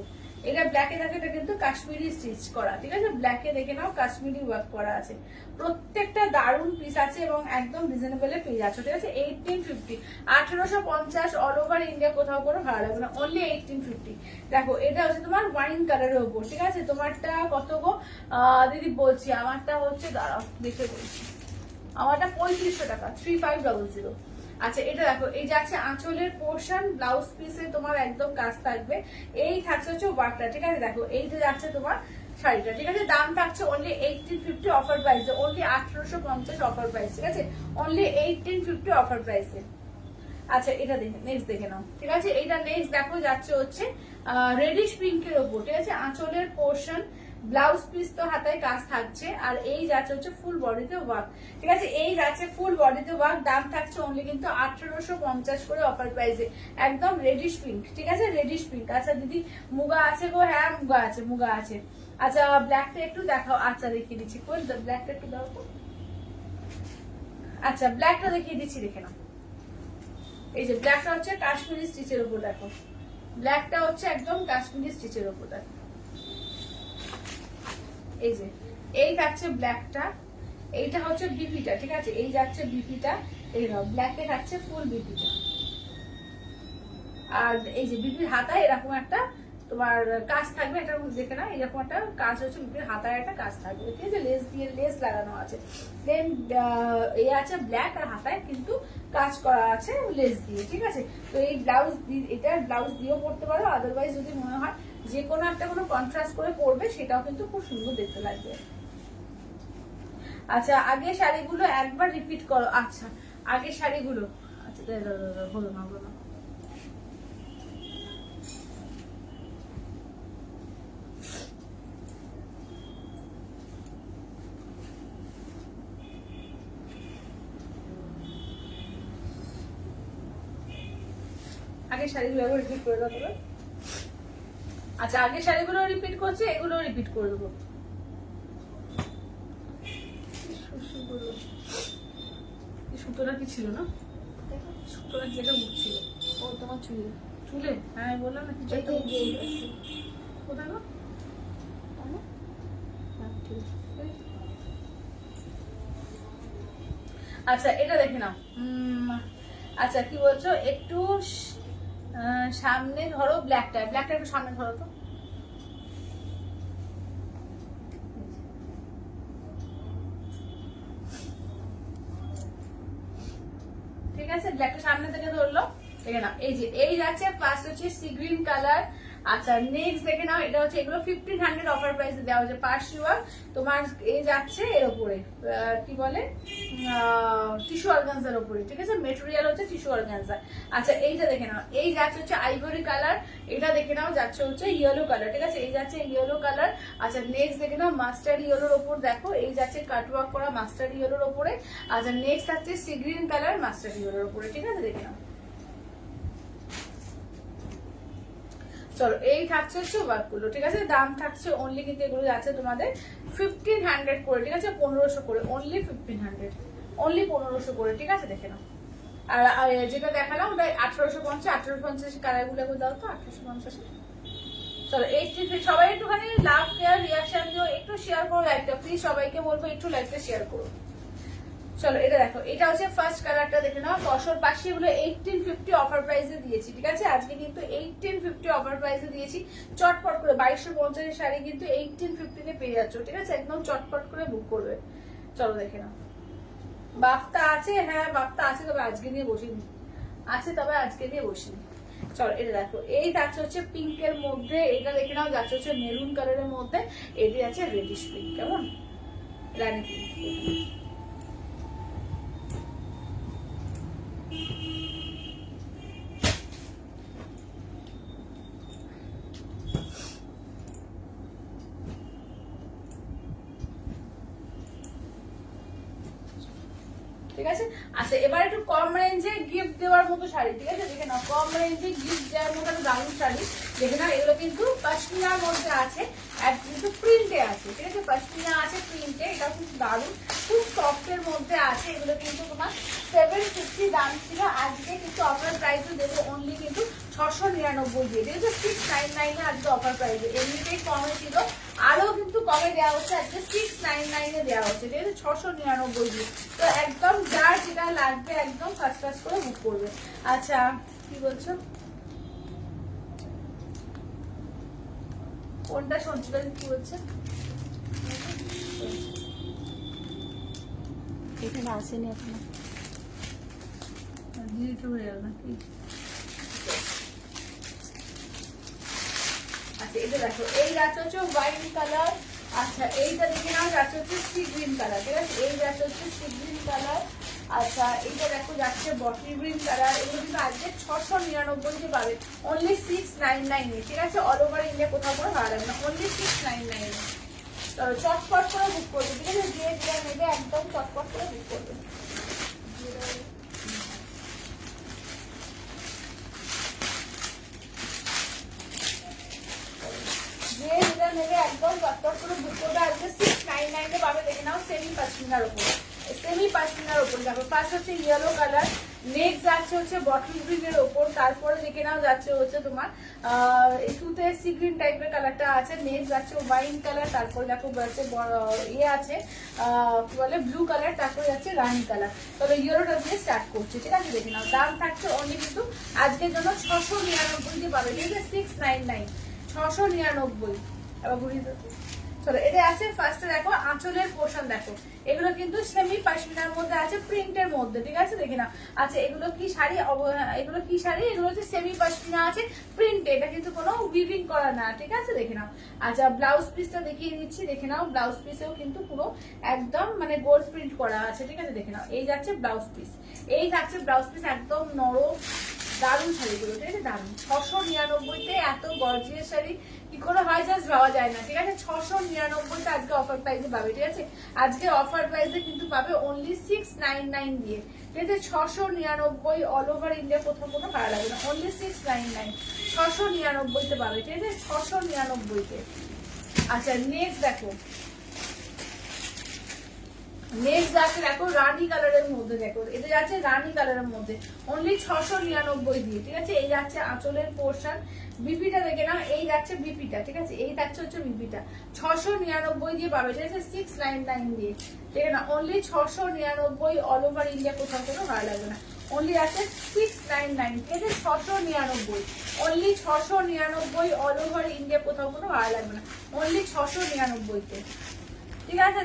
এটা ব্ল্যাকে দেখে, এটা কিন্তু কাশ্মীরি স্টিচ করা। ঠিক আছে, ব্ল্যাকে দেখে নাও, কাশ্মীরি ওয়ার্ক করা আছে। প্রত্যেকটা দারুন পিস আছে এবং একদম রিজনেবলে পেয়ে যাচ্ছে। ঠিক আছে, 1850, 1850 অল ওভার ইন্ডিয়া, কোথাও কোনো ভাড়া লাগবে না, অনলি 1850। দেখো এটা হচ্ছে তোমার ওয়াইন কালারের ওপর। ঠিক আছে, তোমারটা কত গো দিদি বলছি, আমারটা হচ্ছে, দাঁড়াও দেখে বলছি, আমারটা 3500 টাকা, 3500। আচ্ছা এটা দেখো, এই যাচ্ছে আঁচলের পোর্শন, ব্লাউজ পিসে তোমার একদম কাজ থাকবে, এই থাকছে হচ্ছে ওয়ার্কটা। ঠিক আছে, দেখো এইটা যাচ্ছে তোমার শাড়িটা। ঠিক আছে, দাম থাকছে অনলি 1850 অফার প্রাইসে, অনলি 1850 অফার প্রাইস। ঠিক আছে, অনলি 1850 অফার প্রাইসে। আচ্ছা এটা দেখে নেক্সট দেখে নাও। ঠিক আছে, এইটা নেক্সট দেখো যাচ্ছে হচ্ছে রেডিশ পিঙ্কের ওপর। ঠিক আছে, আঁচলের পোর্শন, ব্লাউজ পিস তো হাতায় কাজ থাকছে, আর এই যাচ্ছে হচ্ছে ফুল বডিতে ওয়ার্ক। ঠিক আছে, এই যাচ্ছে ফুল বডিতে ওয়ার্ক। দাম থাকছে অনলি কিন্তু 1850 করে অফার প্রাইসে, একদম রেডিশ পিঙ্ক। ঠিক আছে, রেডিশ পিঙ্ক। আচ্ছা দিদি মুগা আছে গো, হ্যাঁ মুগা আছে, মুগা আছে। আচ্ছা ব্ল্যাকটা একটু দেখাও, আচ্ছা দেখিয়ে দিচ্ছি, কোন ব্ল্যাকটা একটু দাও তো। আচ্ছা ব্ল্যাকটা দেখিয়ে দিচ্ছি, দেখে নাও। এই যে ব্ল্যাকটা হচ্ছে কাশ্মীরি স্টিচের উপর, দেখো ব্ল্যাকটা হচ্ছে একদম কাশ্মীরি স্টিচের উপর। দেখো এই যে এই থাকছে ব্ল্যাকটা, এইটা হচ্ছে বিপিটা। ঠিক আছে, এই যাচ্ছে বিপিটা, এই নাও ব্ল্যাকে থাকছে ফুল বিপিটা। আর এই যে বিপির হাতায় এরকম একটা তোমার কাজ থাকবে, এটার মধ্যে দেখে না এরকম একটা কাজ হচ্ছে, বিপির হাতায় একটা কাজ থাকবে। ঠিক আছে, লেস দিয়ে লেস লাগানো আছে। দেন এই আছে ব্ল্যাক, আর হাতায় কিন্তু কাজ করা আছে লেস দিয়ে, ঠিক আছে। তো এই ব্লাউজ এটা ব্লাউজ দিয়েও পরতে পারো, আদারওয়াইজ যদি মনে হয় যে কোনো একটা কোনো কন্ট্রাস্ট করে পরবে সেটাও কিন্তু খুব সুন্দর দেখতে লাগবে। আচ্ছা আগে শাড়িগুলো একবার রিপিট করো। আচ্ছা আগের শাড়িগুলো, আচ্ছা হলো না হলো না। আগের শাড়িগুলো একবার রিপিট করে দাও তবে। আচ্ছা আগের শাড়িগুলো রিপিট করছি, এগুলো রিপিট করে দেবো। সুতোটা কি ছিল না, সুতোটা কি এটা উঠছিল? ও তোমার চুলে চুলে? হ্যাঁ বললাম না কিছু একটা কোথায় গো? আচ্ছা এটা দেখে নাও। আচ্ছা কি বলছো, একটু সামনে ধরো ব্ল্যাকটা, ব্ল্যাকটা একটু সামনে ধরো তো। ঠিক আছে ব্ল্যাকটা সামনে থেকে ধরলো, দেখে নাও। এই যে এই যাচ্ছে ফার্স্ট হচ্ছে সি গ্রিন কালার। আচ্ছা নেক্সট দেখে নাও, এটা হচ্ছে এগুলো 1500 অফার প্রাইসে দেওয়া হচ্ছে পার্সিওয়াল। তোমার এই যাচ্ছে এর উপরে কি বলে টিস্যু অর্গানজার উপরে, ঠিক আছে, মেটেরিয়াল হচ্ছে টিস্যু অর্গানজা। আচ্ছা এইটা দেখে নাও, এই যাচ্ছে হচ্ছে আইভরি কালার, এটা দেখে নাও যাচ্ছে হচ্ছে ইয়েলো কালার, ঠিক আছে, এই যাচ্ছে ইয়েলো কালার। আচ্ছা নেক্সট দেখে নাও মাস্টার্ড ইয়েলোর ওপর, দেখো এই যাচ্ছে কাটওয়ার্ক করা মাস্টার্ড ইয়েলোর ওপরে। আচ্ছা নেক্সট আছে সি গ্রিন কালার মাস্টার্ড ইয়েলোর উপরে, ঠিক আছে দেখে নাও। চলো এই থাকছে হচ্ছে ওয়ার্কগুলো, ঠিক আছে, দাম থাকছে অনলি কিন্তু এগুলো যাচ্ছে তোমাদের 1500 করে, ঠিক আছে, 1500 করে, অনলি 1500, অনলি 1500 করে, ঠিক আছে দেখে নাও। আর যেটা দেখালাম ওটা 1850, 1850 কালারগুলো একটু দাও তো 1850। চলো এই সবাই একটুখানি লাভ কেয়ার রিয়াকশন দিও, একটু শেয়ার করো লাইভটা প্লিজ, সবাইকে বলবো একটু লাইভটা শেয়ার করো। চলো এটা দেখো, এটা হচ্ছে ফার্স্ট কালারটা দেখে নাও, কসর পাশে এগুলো 1850 অফার প্রাইসে দিয়েছি, ঠিক আছে, আজকে কিন্তু 1850 অফার প্রাইসে দিয়েছি। চটপট করে 2250 শাড়ি কিন্তু 1850 পেয়ে যাচ্ছ, ঠিক আছে, একদম চটপট করে বুক করবে। চলো দেখে নাও, বাফতা আছে, হ্যাঁ বাফতা আছে, তবে আজকে নিয়ে বসিনি, আছে তবে আজকে নিয়ে বসিনি। চলো এটা দেখো, এই যাচ্ছে হচ্ছে পিঙ্কের মধ্যে, এটা দেখে নাও যাচ্ছে হচ্ছে মেরুন কালারের মধ্যে, এটি আছে রেডিশ পিঙ্ক, কেমন রানী পিঙ্ক। ঠিক আছে। আচ্ছা এবার একটু কম রেঞ্জে গিফট দেওয়ার মতো শাড়ি, ঠিক আছে দেখে নাও, কম রেঞ্জে গিফট দেওয়ার মতো একটা দারুণ শাড়ি দেখে নাও। এগুলো কিন্তু পশমিনার মধ্যে আছে, কিন্তু প্রিন্টে আছে, ঠিক আছে, পশমিনা আছে প্রিন্টে, এটা খুব দারুণ, খুব সফটের মধ্যে আছে। এগুলো কিন্তু তোমার 750 দাম ছিল, আজকে কিন্তু অফার প্রাইসে দেবো অনলি কিন্তু 699 দিয়ে, ঠিক আছে, 699 আজকে অফার প্রাইসে, এমনিতেই কমে ছিল, আরো কিন্তু কমে দেওয়া হচ্ছে, আজকে 699 দেওয়া হচ্ছে, ঠিক আছে, 699 দিয়ে। তো একদম যার যেটা লাগবে একদম ফার্স্ট ফার্স্ট করে বুক করবে। আচ্ছা কি বলছো, কোনটা শুনছিল কি বলছে, এখানে আসেনি এখনো, ডিলিট হয়ে গেল নাকি? আচ্ছা এটা দেখো, এই যাচ্ছে হচ্ছে হোয়াইট কালার। আচ্ছা এইটা দেখে নাও যাচ্ছে হচ্ছে সি গ্রিন কালার, ঠিক আছে, এই যাচ্ছে হচ্ছে সি গ্রিন কালার। আচ্ছা এইটা দেখো যাচ্ছে বটল গ্রিন কালার, এগুলো কিন্তু আজকে 699 পাবে, অনলি 699, ঠিক আছে, অল ওভার ইন্ডিয়া কোথাও করে ভাড়া লাগবে না, অনলি 699। চটপট করে বুক করবে, ঠিক আছে, যে যেটা নেবে একদম চটপট করে বুক করবে। যে যেটা নেবে একদম চটপট করে বুক করবে, আজকে 699 পাবে, দেখে নাও, সেমি পশমিনার উপর, সেমি পশমিনার উপর দেখো, ফার্স্ট হচ্ছে ইয়েলো কালার, নেক্সট যাচ্ছে হচ্ছে বটল গ্রিনের ওপর, তারপরে দেখে নাও যাচ্ছে হচ্ছে তোমার একটুতে সি গ্রিন টাইপের কালারটা আছে, নেক্সট যাচ্ছে ওয়াইন কালার, তারপরে দেখো যাচ্ছে ইয়ে আছে কি বলে ব্লু কালার, তারপরে যাচ্ছে রানি কালার। তবে ইয়েলোটা দিয়ে স্টার্ট করছে, ঠিক আছে দেখে নাও, দাম থাকছে অনলি কিন্তু আজকের জন্য 699 দিয়ে পাবে, ঠিক আছে, 699, 699। আবার ঘুরিয়ে দেবো, চলো এটা আছে ফার্স্টে দেখো আঁচলের পোর্শন দেখো, এগুলো কিন্তু সেমি পশমিনার মধ্যে আছে, প্রিন্টের মধ্যে, ঠিক আছে দেখে নাও। আচ্ছা এগুলো কি শাড়ি, এগুলো কি শাড়ি, এগুলো হচ্ছে সেমি পশমিনা আছে প্রিন্টে, এটা কিন্তু কোনো উইভিং করা না, ঠিক আছে দেখে নাও। আচ্ছা ব্লাউজ পিসটা দেখিয়ে দিচ্ছি, দেখে নাও ব্লাউজ পিসেও কিন্তু পুরো একদম মানে গোল্ড প্রিন্ট করা আছে, ঠিক আছে দেখে নাও। এই যাচ্ছে ব্লাউজ পিস, এই থাকছে ব্লাউজ পিস, একদম নরম দারুণ শাড়িগুলো, ঠিক আছে দারুণ। 699-তে এত গর্জিয়াস শাড়ি কি করে হয় জাস্ট ভাবা যায় না, ঠিক আছে। 699-তে আজকে অফার প্রাইসে পাবে, ঠিক আছে। আজকে অফার প্রাইসে কিন্তু পাবে অনলি 699 দিয়ে, ঠিক আছে। 699 অল ওভার ইন্ডিয়া, কোথাও কোনো ভাড়া লাগবে না, অনলি 699, 699-তে পাবে, ঠিক আছে 699-তে। আচ্ছা নেক্সট দেখো, নেক্সট যাচ্ছে দেখো রানী কালারের মধ্যে, দেখো এটা যাচ্ছে রানী কালারের মধ্যে অনলি 699 দিয়ে, ঠিক আছে। এই যাচ্ছে আঁচলের পোর্শন, বিপিটা দেখে নাও, এই যাচ্ছে বিপিটা, ঠিক আছে। এই থাকছে হচ্ছে বিপিটা, 699 দিয়ে পাবে, ঠিক আছে 699 দিয়ে, ঠিক আছে না, অনলি 699 অল ওভার ইন্ডিয়া, কোথাও কোনো ভাড়া লাগবে না, অনলি আছে 699, ঠিক আছে 699, অনলি 699 অল ওভার ইন্ডিয়া, কোথাও কোনো ভাড়া লাগবে না, অনলি 699-তে, ঠিক আছে।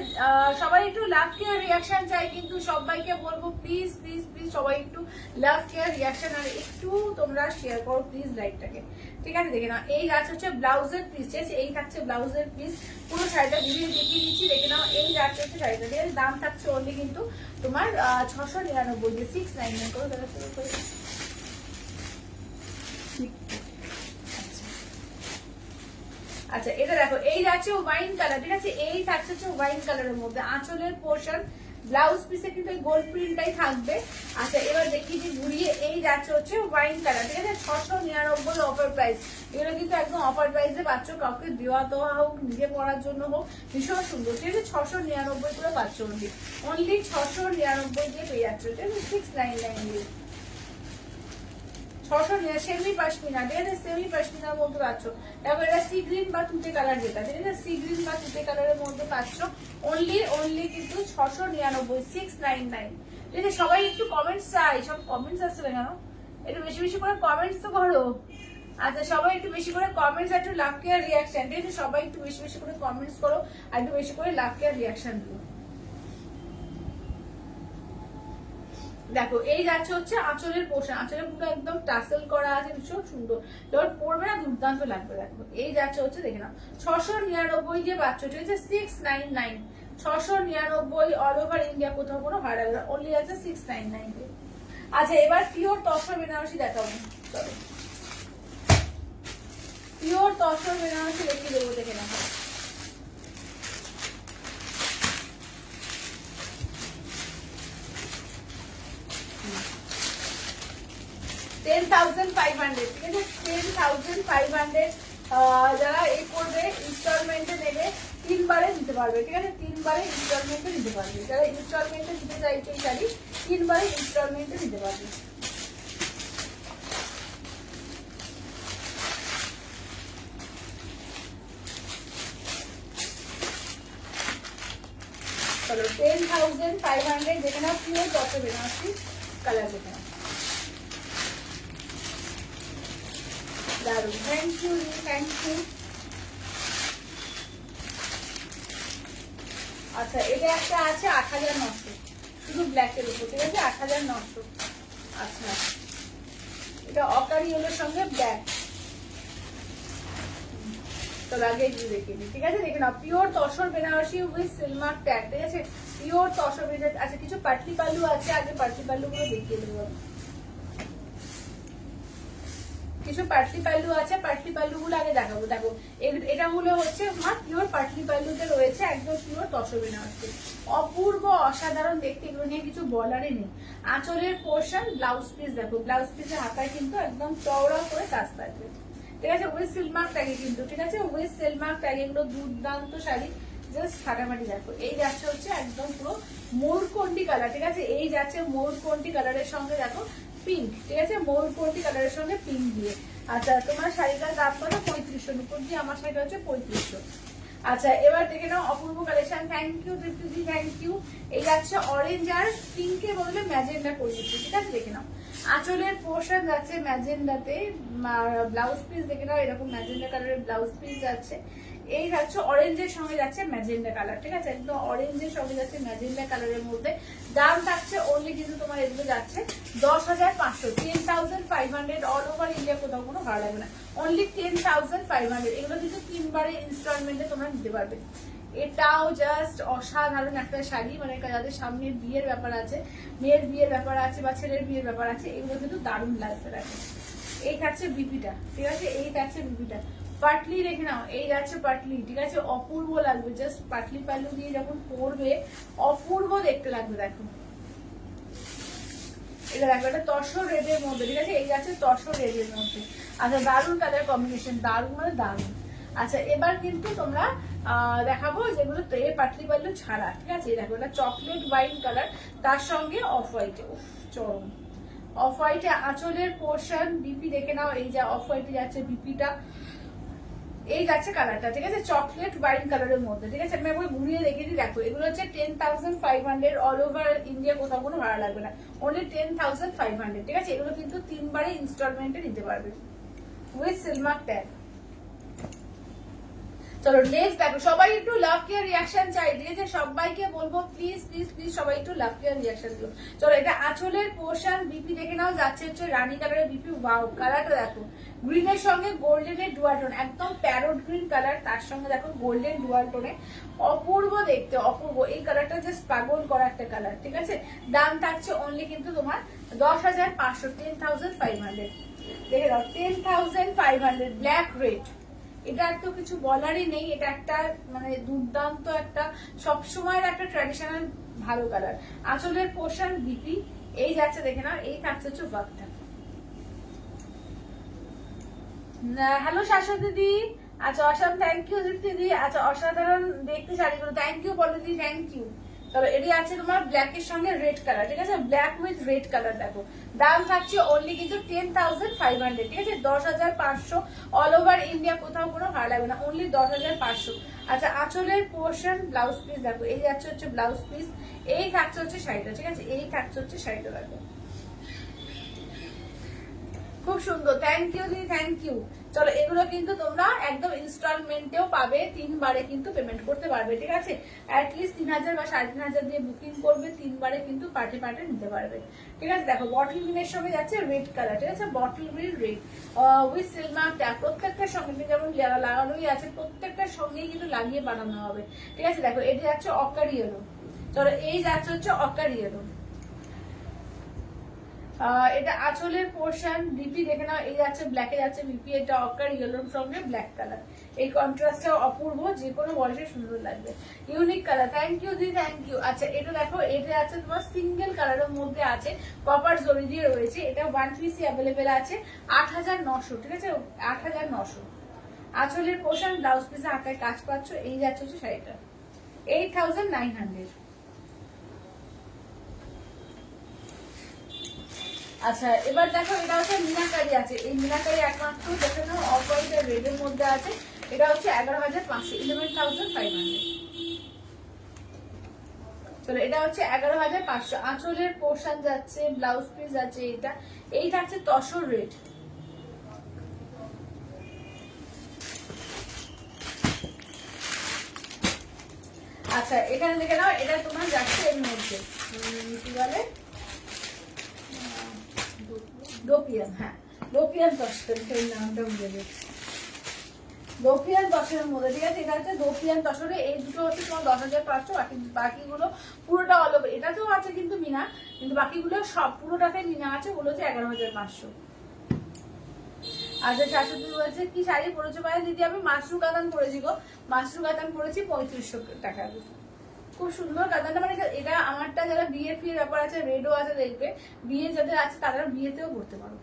সবাই একটু লাভ কেয়ার রিয়াকশন চাই, কিন্তু সবাইকে বলবো প্লিজ প্লিজ প্লিজ সবাই একটু লাভ কেয়ার রিয়াকশন আর একটু তোমরা শেয়ার করো প্লিজ লাইকটাকে, ঠিক আছে দেখে নাও। এই গাছ হচ্ছে ব্লাউজের পিস, ঠিক আছে, এই থাকছে ব্লাউজের পিস, পুরো শাড়িটা ভিডিও দেখিয়ে দিচ্ছি, দেখে নাও। এই গাছ হচ্ছে শাড়িটা, ঠিক আছে, দাম থাকছে অনলি কিন্তু তোমার 699 দিয়ে, 699 করে দেওয়া শুরু করে। আচ্ছা এটা দেখো, এই যাচ্ছে ওয়াইন কালার, ঠিক আছে, এই থাকছে হচ্ছে ওয়াইন কালারের মধ্যে আঁচলের পোর্শন, ব্লাউজ পিসে কিন্তু এই গোল্ড প্রিন্টটাই থাকবে। আচ্ছা এবার দেখি যে ঘুরিয়ে, এই যাচ্ছে হচ্ছে ওয়াইন কালার, ঠিক আছে 699 অফার প্রাইস, এগুলো কিন্তু একদম অফার প্রাইসে পাচ্ছ, কাউকে দেওয়া দেওয়া হোক, নিজে পড়ার জন্য হোক, ভীষণ সুন্দর, ঠিক আছে 699 করে পাচ্ছ, অনলি 699 দিয়ে পেয়ে যাচ্ছ, ঠিক আছে 699 দিয়ে। 600 সেমি পশমিনা, ঠিক আছে সেমি পশমিনার মধ্যে পাচ্ছ। তারপর এটা সি গ্রিন বা তুতে কালার, যেটা ঠিক আছে সি গ্রিন বা তুতে কালারের মধ্যে পাচ্ছ, অনলি কিন্তু 699, 699, ঠিক আছে। সবাই একটু কমেন্টস চাই, সব কমেন্টস আসছে কেন, একটু বেশি বেশি করে কমেন্টস তো করো। আচ্ছা সবাই একটু বেশি করে কমেন্টস, একটু লাভ কেয়ার রিয়াকশন, ঠিক আছে সবাই একটু বেশি বেশি করে কমেন্টস করো, আর একটু বেশি করে লাভ কেয়ার রিয়াকশন দিও। দেখো এই যাচ্ছে হচ্ছে আঁচলের পোর্শন, আঁচলের পুরো একদম টাসেল করা আছে, ভীষণ সুন্দর, যখন পরবে না দুর্দান্ত লাগবে। দেখো এই যাচ্ছে হচ্ছে দেখে নাও, 699 দিয়ে পাচ্ছ, ঠিক আছে 699, 699 অল ওভার ইন্ডিয়া, কোথাও কোনো ভাড়া লাগবে না, অনলি আছে 699। আচ্ছা এবার পিওর তসর বেনারসি দেখাবো, চলো পিওর তসর বেনারসি দেখিয়ে দেবো, দেখে নাও। 10,500, ঠিক আছে 10,500, যারা এই করবে ইনস্টলমেন্টে নেবে 3 বারে দিতে পারবে, ঠিক আছে 3 বারে ইনস্টলমেন্টে দিতে পারবে, যারা ইনস্টলমেন্টে দিতে চাইছে এই শাড়ি 3 বারে ইনস্টলমেন্টে দিতে পারবে। চলো 10,500 দেখে নাও, পিওর তসর বেনারসি কালার দেখে নাও, দারুন, থ্যাংক ইউ থ্যাংক ইউ। আচ্ছা এটা একটা আছে 8,900, শুধু ব্ল্যাকের উপর, ঠিক আছে 8,900। আচ্ছা এটা অকারি ইয়েলোর সঙ্গে ব্ল্যাক, তো আগে দেখে নিই, ঠিক আছে দেখে নাও, pure tussar Banarasi with silk mark tag, ঠিক আছে পিওর তসর বেনারসি। আচ্ছা কিছু পাটলি পাল্লু আছে, আগে পাটলি পাল্লু গুলো দেখিয়ে দেবো, কিছু পাটলি পাল্লু আছে, পাটলি পাল্লু গুলো আগে দেখাবো। দেখো এটা গুলো হচ্ছে আমার পিওর পাটলি পাল্লুতে রয়েছে, একদম পিওর তসর বেনারসি, অপূর্ব অসাধারণ দেখতে, এগুলো নিয়ে কিছু বলারই নেই। আঁচলের পোর্শন, ব্লাউজ পিস দেখো, ব্লাউজ পিসের হাতায় কিন্তু একদম চওড়া করে কাজ থাকবে, ঠিক আছে উইথ সিলমার্ক ট্যাগে কিন্তু, ঠিক আছে উইথ সিলমার্ক ট্যাগে, এগুলো দুর্দান্ত শাড়ি, জাস্ট ফাটাফাটি। দেখো এই যাচ্ছে হচ্ছে একদম পুরো মোরকন্ডি কালার, ঠিক আছে এই যাচ্ছে মোরকন্ডি কালারের সঙ্গে দেখো পিঙ্ক, ঠিক আছে মোরকন্ডি কালারের সঙ্গে পিঙ্ক দিয়ে। আচ্ছা তোমার শাড়িটার দাম কত, 3500, উপর দিয়ে আমার শাড়িটা হচ্ছে 3500। আচ্ছা এবার দেখে নাও অপূর্ব কালেকশন, থ্যাংক ইউ তৃপ্তিদি, থ্যাংক ইউ। এই যাচ্ছে অরেঞ্জ আর পিঙ্কের বদলে ম্যাজেন্ডা করে দিচ্ছি, ঠিক আছে দেখে নাও আঁচলের পোর্শন যাচ্ছে ম্যাজেন্ডাতে, ব্লাউজ পিস দেখে নাও এরকম ম্যাজেন্ডা কালারের ব্লাউজ পিস যাচ্ছে। এই যাচ্ছে অরেঞ্জের সঙ্গে যাচ্ছে ম্যাজেন্ডা কালার, ঠিক আছে, একদম অরেঞ্জের সঙ্গে যাচ্ছে ম্যাজেন্ডা কালারের মধ্যে। দাম থাকছে অনলি কিন্তু তোমার এগুলো যাচ্ছে 10,500, 10,500 অল ওভার ইন্ডিয়া, কোথাও কোনো ভাড়া লাগবে না, অনলি 10,500। এগুলো কিন্তু 3 বারে ইনস্টলমেন্টে তোমরা নিতে পারবে। এটাও জাস্ট অসাধারণ একটা শাড়ি, মানে যাদের সামনে বিয়ের ব্যাপার আছে, মেয়ের বিয়ের ব্যাপার আছে বা ছেলের বিয়ের ব্যাপার আছে, এগুলো কিন্তু দারুণ লাগবে। দেখো এই থাকছে বিপিটা, ঠিক আছে, এই থাকছে বিপিটা, পাটলি রেখে নাও, এই যাচ্ছে পাটলি, ঠিক আছে, অপূর্ব লাগবে, জাস্ট পাটলি পাল্লু দিয়ে যখন পরবে অপূর্ব দেখতে লাগবে। দেখো এটা দেখো, এটা তসর রেডের মধ্যে, ঠিক আছে, এই যাচ্ছে তসর রেডের মধ্যে। আচ্ছা দারুণ কালার কম্বিনেশন, দারুণ মানে দারুণ। আচ্ছা এবার কিন্তু তোমরা দেখাবো যেগুলো পাটলি পাল্লু ছাড়া, ঠিক আছে, দেখো এটা চকলেট ওয়াইন কালার, তার সঙ্গে অফ হোয়াইটে, চরম অফ হোয়াইটে আঁচলের পোর্শন, বিপি দেখে নাও, এই যে অফ হোয়াইটে যাচ্ছে বিপিটা, এই যাচ্ছে কালারটা, ঠিক আছে, চকলেট ওয়াইন কালারের মধ্যে, ঠিক আছে, আমি একবার ঘুরিয়ে রেখে দিই। দেখো এগুলো হচ্ছে 10,500 অল ওভার ইন্ডিয়া, কোথাও কোনো ভাড়া লাগবে না, অনলি 10,500, ঠিক আছে। এগুলো কিন্তু 3 বারে ইনস্টলমেন্টে নিতে পারবে উইথ সিলমার ট্যাগ। চলো নেক্সট দেখো, সবাই একটু লাভ কেয়ার রিয়াকশন চাই, ঠিক আছে, সবাইকে বলবো প্লিজ প্লিজ প্লিজ সবাই একটু লাভ কেয়ার রিয়াকশন দিও। চলো এটা আঁচলের পোর্শন, বিপি দেখে নাও, যাচ্ছে হচ্ছে রানী কালারের বিপি, ওয়াও কালারটা দেখো, গ্রিনের সঙ্গে গোল্ডেনের ডুয়াল টোন, একদম প্যারোট গ্রিন কালার, তার সঙ্গে দেখো গোল্ডেন ডুয়াল টোনে, অপূর্ব দেখতে, অপূর্ব, এই কালারটা জাস্ট পাগল করা একটা কালার, ঠিক আছে। দাম থাকছে অনলি কিন্তু তোমার 10,500, 10,500, দেখে দাও 10,500, ব্ল্যাক রেড, এটা তো কিছু বলারই নেই, এটা একটা মানে দুর্দান্ত একটা সবসময়ের একটা ট্র্যাডিশনাল ভালো কালার। আঁচলের পোর্শন বিপি, এই যাচ্ছে দেখে নাও, এই থাকছে হচ্ছে ওয়ার্কটা। হ্যালো শাশ্বতী দিদি, আচ্ছা অসাম, থ্যাংক ইউ দিদি, আচ্ছা অসাধারণ দেখতে শাড়িগুলো, থ্যাংক ইউ বলো দিদি, থ্যাংক ইউ। তবে এটি আছে তোমার ব্ল্যাক এর সঙ্গে রেড কালার, ঠিক আছে, ব্ল্যাক উইথ রেড কালার। দেখো দাম থাকছে অনলি কিন্তু 10,500, ঠিক আছে, 10,500 অল ওভার ইন্ডিয়া, কোথাও কোনো ভাড়া লাগবে না, অনলি 10,500। আচ্ছা আঁচলের পোর্শন ব্লাউজ পিস দেখো, এই যাচ্ছে হচ্ছে ব্লাউজ পিস, এই থাকছে হচ্ছে শাড়িটা, ঠিক আছে, এই থাকছে হচ্ছে শাড়িটা। দেখো খুব সুন্দর, থ্যাংক ইউ দিদি, থ্যাংক ইউ। চলো এগুলো কিন্তু তোমরা একদম ইনস্টলমেন্টেও পাবে, 3 বারে কিন্তু পেমেন্ট করতে পারবে, ঠিক আছে, অ্যাটলিস্ট 3,000 বা 3,500 দিয়ে বুকিং করবে, 3 বারে কিন্তু পার্টে পার্টে নিতে পারবে, ঠিক আছে। দেখো বটল গ্রিনের সঙ্গে যাচ্ছে রেড কালার, ঠিক আছে, bottle green red with silk mark tag, প্রত্যেকটার সঙ্গে যেমন লাগানোই আছে, প্রত্যেকটার সঙ্গেই কিন্তু লাগিয়ে বানানো হবে, ঠিক আছে। দেখো এটা যাচ্ছে অকার ইয়েলো, চলো এই যাচ্ছে হচ্ছে অকার ইয়েলো, এটা আঁচলের পোর্শন, বিপি দেখে নাও, এই যাচ্ছে ব্ল্যাকে যাচ্ছে বিপি, এটা অকার ইয়েলোর সঙ্গে ব্ল্যাক কালার, এই কন্ট্রাস্টটা অপূর্ব, যে কোনো বয়সে সুন্দর লাগবে, ইউনিক কালার, থ্যাংক ইউ দিদি, থ্যাংক ইউ। আচ্ছা এটা দেখো, এটা আছে তোমার সিঙ্গেল কালারের মধ্যে আছে, কপার জরি দিয়ে রয়েছে, এটা 1 পিস অ্যাভেলেবেল আছে, 8,900, ঠিক আছে, 8,900। আঁচলের পোর্শন, ব্লাউজ পিসে হাতায় কাজ পাচ্ছ, এই যাচ্ছে হচ্ছে শাড়িটা 8,900। আচ্ছা এবার দেখো, এটা হচ্ছে মিনাকারি আছে, এই মিনাকারি একমাত্র দেখে নাও অফ হোয়াইট আর রেড এর মধ্যে আছে, এটা হচ্ছে 11,500, 11,500। চলো এটা হচ্ছে 11,500, আঁচলের পোর্শন যাচ্ছে, ব্লাউজ পিস যাচ্ছে, এটা এই থাকছে তসর রেড। আচ্ছা এখানে দেখে নাও, এটা তোমার যাচ্ছে এর মধ্যে কি বলে, লোপিয়ান, হ্যাঁ লোপিয়ান তসর, সেই নামটা ভুলে গেছি, লোপিয়ান তসরের মধ্যে, ঠিক আছে, এটা হচ্ছে লোপিয়ান তসরে, এই দুটো হচ্ছে তোমার 10,500, বাকিগুলো পুরোটা অল ওভার, এটাতেও আছে কিন্তু মিনা, কিন্তু বাকিগুলো সব পুরোটাতে মিনা আছে, ওগুলো হচ্ছে 11,500। আচ্ছা শাশুড়ি বলছে কি শাড়ি পরেছো ভাই দিদি, আমি মাশরু কাতান পরেছি গো, মাশরু কাতান পরেছি 3,500 টাকা, খুব সুন্দর কাতানটা, মানে এটা আমারটা যারা বিয়ে ফিয়ে ব্যাপার আছে, রেডও আছে, দেখবে বিয়ে যাদের আছে তারা বিয়েতেও করতে পারো।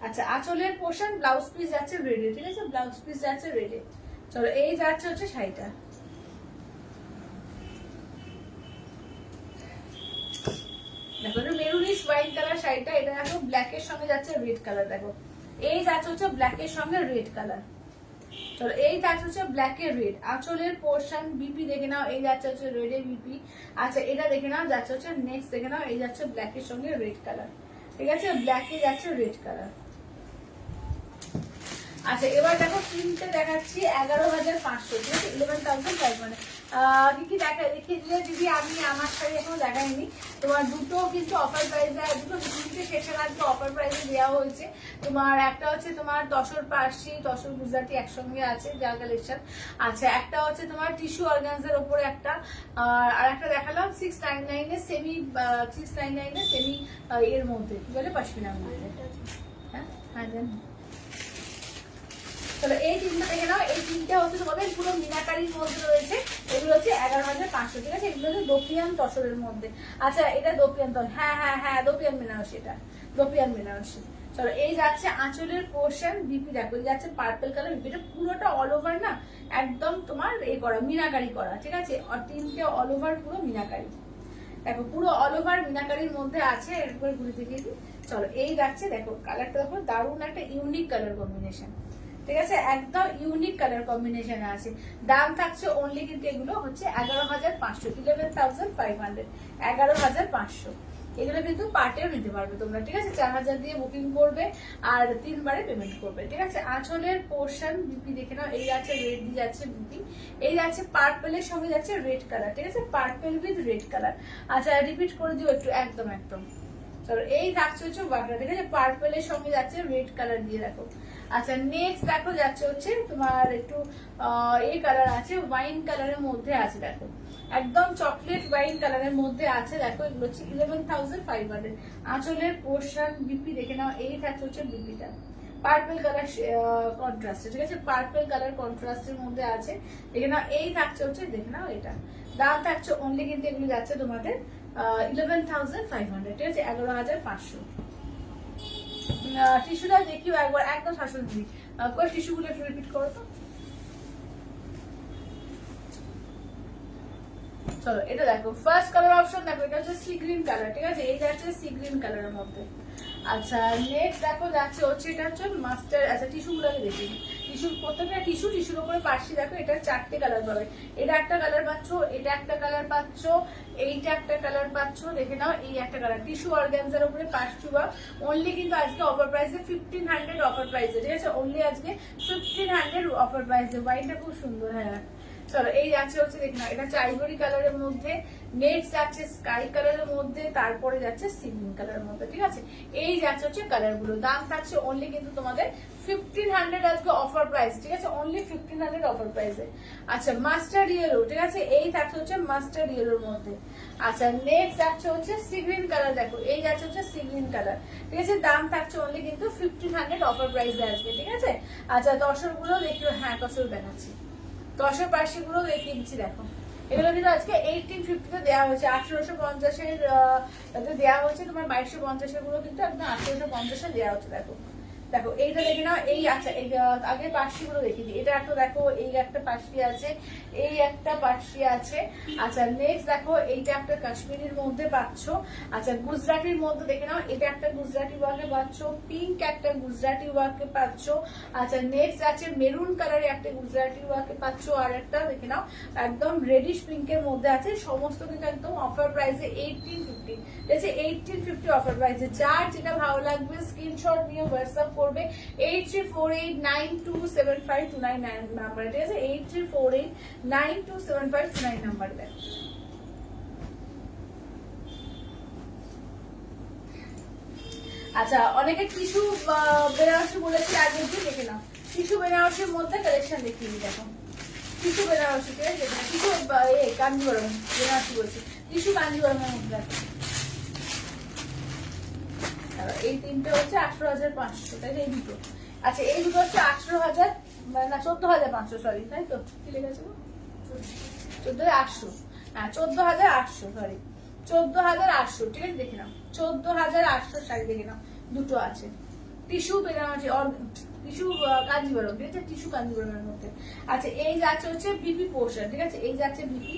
আচ্ছা আঁচলের পোর্শন, ব্লাউজ পিস যাচ্ছে রেডে, ঠিক আছে, ব্লাউজ পিস যাচ্ছে রেডে। চলো এই যাচ্ছে হচ্ছে শাড়িটা, দেখো মেরুনিশ ওয়াইন কালার শাড়িটা, এটা দেখো ব্ল্যাক এর সঙ্গে যাচ্ছে রেড কালার, দেখো এই যাচ্ছে হচ্ছে ব্ল্যাক এর সঙ্গে রেড কালার। চলো এই যাচ্ছে হচ্ছে ব্ল্যাক এর রেড, আঁচলের পোর্শন বিপি দেখে নাও, এই যাচ্ছে হচ্ছে রেড এর বিপি। আচ্ছা এটা দেখে নাও, যাচ্ছে হচ্ছে নেক্সট দেখে নাও, এই যাচ্ছে ব্ল্যাক এর সঙ্গে রেড কালার, ঠিক আছে, ব্ল্যাকে যাচ্ছে রেড কালার। আচ্ছা এবার দেখো তিনটে দেখাচ্ছি 11,500, ঠিক আছে, 11,500। কি কি দেখিয়ে দিলে দিদি, আমি আমার শাড়ি এখনো দেখাইনি। তোমার দুটো কিন্তু অফার প্রাইসে, দুটো তিনটে সেকশন আজকে অফার প্রাইসে দেওয়া হয়েছে। তোমার একটা হচ্ছে তোমার তসর পার্সি, তসর গুজরাটি একসঙ্গে আছে যা কালেকশন। আচ্ছা একটা হচ্ছে তোমার টিস্যু অর্গানজার ওপরে একটা, আর একটা দেখালাম 699 এর সেমি, 699 এর সেমি এর মধ্যে কি বলে পশমিনার মধ্যে। হ্যাঁ হ্যাঁ জানি। তাহলে এই তিনটা দেখে নাও, এই তিনটা হচ্ছে তোমাদের পুরো মিনাকারির মধ্যে রয়েছে। এগুলো হচ্ছে 11,500, ঠিক আছে। এগুলো হচ্ছে দোপিয়ান তসরের মধ্যে। আচ্ছা এটা দোপিয়ান তসর, হ্যাঁ হ্যাঁ হ্যাঁ দোপিয়ান বেনারসি, এটা দোপিয়ান বেনারসি। চলো এই যাচ্ছে আঁচলের পোর্শন, বিপি দেখো এই যাচ্ছে পার্পল কালার, বিপিটা পুরোটা অল ওভার না একদম তোমার এই করা মিনাকারি করা, ঠিক আছে। আর তিনটে অল ওভার পুরো মিনাকারি, দেখো পুরো অল ওভার মিনাকারির মধ্যে আছে। এরপর ঘুরে দেখিয়ে দিই। চলো এই যাচ্ছে, দেখো কালারটা দেখো দারুণ একটা ইউনিক কালার কম্বিনেশন, ঠিক আছে, একদম ইউনিক কালার কম্বিনেশন আছে। দাম থাকছে অনলি কিন্তু এগুলো হচ্ছে 11,500, 11,500, 11,500। এগুলো কিন্তু পার্টেও নিতে পারবে তোমরা, ঠিক আছে। 4,000 দিয়ে বুকিং করবে আর 3 বারে পেমেন্ট করবে, ঠিক আছে। আঁচলের পোর্শন বিপি দেখে নাও, এই যাচ্ছে রেড দিয়ে যাচ্ছে বিপি, এই যাচ্ছে পার্পেলের সঙ্গে যাচ্ছে রেড কালার, ঠিক আছে, পার্পেল উইথ রেড কালার। আচ্ছা রিপিট করে দিও একটু, একদম একদম। চলো এই থাকছে হচ্ছে ওয়াকটা, ঠিক আছে, পার্পেলের সঙ্গে যাচ্ছে রেড কালার দিয়ে দেখো। আচ্ছা নেক্সট দেখো যাচ্ছে হচ্ছে তোমার একটু এই কালার আছে, ওয়াইন কালারের মধ্যে আছে, দেখো একদম চকলেট ওয়াইন কালারের মধ্যে আছে। দেখো এগুলো হচ্ছে 11,500। আঁচলের পোর্শন বিপি দেখে নাও, এই থাকছে হচ্ছে বিপিটা পার্পল কালার কন্ট্রাস্ট, ঠিক আছে, পার্পল কালার কন্ট্রাস্টের মধ্যে আছে। দেখে নাও এই থাকছে হচ্ছে, দেখে নাও এটা দাম থাকছে অনলি কিন্তু এগুলো যাচ্ছে তোমাদের 11,500, ঠিক আছে, 11,500। টিস্যুটা দেখিও একবার, একদম শাসন দিই করে টিস্যুগুলো একটু রিপিট করো তো। চলো এটা দেখো ফার্স্ট কালার অপশন, দেখো এটা হচ্ছে সি গ্রিন কালার, ঠিক আছে, এই যাচ্ছে সি গ্রিন কালারের মধ্যে। আচ্ছা নেক্সট দেখো যাচ্ছে হচ্ছে এটা হচ্ছে মাস্টার। আচ্ছা টিস্যুগুলোকে দেখি, টিস্যু প্রত্যেকটা টিস্যুর উপরে পার্সি দেখো, এটা 4টে কালার পাবে। এটা একটা কালার পাচ্ছ, এটা একটা কালার পাচ্ছ, এইটা একটা কালার পাচ্ছ, দেখে নাও এই একটা কালার। টিস্যু অর্গানজার উপরে পার্সি বা অনলি কিন্তু আজকে অফার প্রাইসে 1500 অফার প্রাইসে, ঠিক আছে, অনলি আজকে 1500 অফার প্রাইসে। ওয়াইনটা খুব সুন্দর, হ্যাঁ। চলো এই যাচ্ছে হচ্ছে দেখ না, এটা হচ্ছে আইভরি কালারের মধ্যে, নেক্সট যাচ্ছে স্কাই কালারের মধ্যে, তারপরে যাচ্ছে সিগ্রিন কালারের মধ্যে, ঠিক আছে। এই যাচ্ছে হচ্ছে কালার গুলো। দাম থাকছে অনলি কিন্তু তোমাদের 1500 আজকে অফার প্রাইস, ঠিক আছে, অনলি 1500 অফার প্রাইসে। আচ্ছা মাস্টার্ড ইয়েলো, ঠিক আছে, এই থাকছে হচ্ছে মাস্টার্ড ইয়েলোর মধ্যে। আচ্ছা নেক্সট যাচ্ছে হচ্ছে সিগ্রিন কালার, দেখো এই যাচ্ছে হচ্ছে সিগ্রিন কালার, ঠিক আছে। দাম থাকছে অনলি কিন্তু 1500 অফার প্রাইসে আজকে, ঠিক আছে। আচ্ছা দশর গুলো দেখিও, হ্যাঁ দশর দেখাচ্ছি, দশের পার্সি গুলো দেখিয়ে দিচ্ছি। দেখো এগুলো কিন্তু আজকে 1850 দেওয়া হয়েছে, 1850-এর দেওয়া হয়েছে। তোমার 2250-এর গুলো কিন্তু একদম 1850-এ দেওয়া হচ্ছে। দেখো দেখো এইটা দেখে নাও, এই আচ্ছা এই আগে পার্সি গুলো দেখিয়ে দিই। এটা একটা দেখো, এই একটা পার্সি আছে, এই একটা পার্সি আছে। আচ্ছা নেক্সট দেখো এইটা একটা কাশ্মীরির মধ্যে পাচ্ছ। আচ্ছা গুজরাটির মধ্যে দেখে নাও, এটা একটা গুজরাটি ওয়ার্কে পাচ্ছ, পিঙ্ক একটা গুজরাটি ওয়ার্কে পাচ্ছ। আচ্ছা নেক্সট আছে মেরুন কালারে একটা গুজরাটি ওয়ার্কে পাচ্ছ, আর একটা দেখে নাও একদম রেডিশ পিঙ্কের মধ্যে আছে। সমস্ত কিন্তু একদম অফার প্রাইসে 1850, ঠিক আছে, 1850 অফার প্রাইসে। যার যেটা ভালো লাগবে স্ক্রিনশট নিয়ে হোয়াটসঅ্যাপ করবে 8348927529 নাম্বারে, ঠিক আছে, 8348927529 নাম্বারে দেন। আচ্ছা অনেকে টিস্যু বেনারসি বলেছি আগের দিন, দেখে নাও টিস্যু বেনারসির মধ্যে কালেকশন দেখিয়ে দিই। দেখো টিস্যু বেনারসি, ঠিক আছে, টিস্যু কাঞ্জিবরম বেনারসি বলছি, টিস্যু কাঞ্জিবরমের মধ্যে দেখো এই তিনটে হচ্ছে 18,500, তাই এই দুটো। আচ্ছা এই দুটো হচ্ছে 18,000 না 14,500, সরি তাই তো কি লেগেছে 14,800, হ্যাঁ 14,800, সরি 14,800, ঠিক আছে। দেখে নাও 14,800 শাড়ি দেখে নাও, দুটো আছে টিস্যু বেনারসি, টিস্যু কাঞ্জিবরম, ঠিক আছে, টিস্যু কাঞ্জিবরমের মধ্যে। আচ্ছা এই যাচ্ছে হচ্ছে বিপি পোর্শন, ঠিক আছে, এই যাচ্ছে বিপি,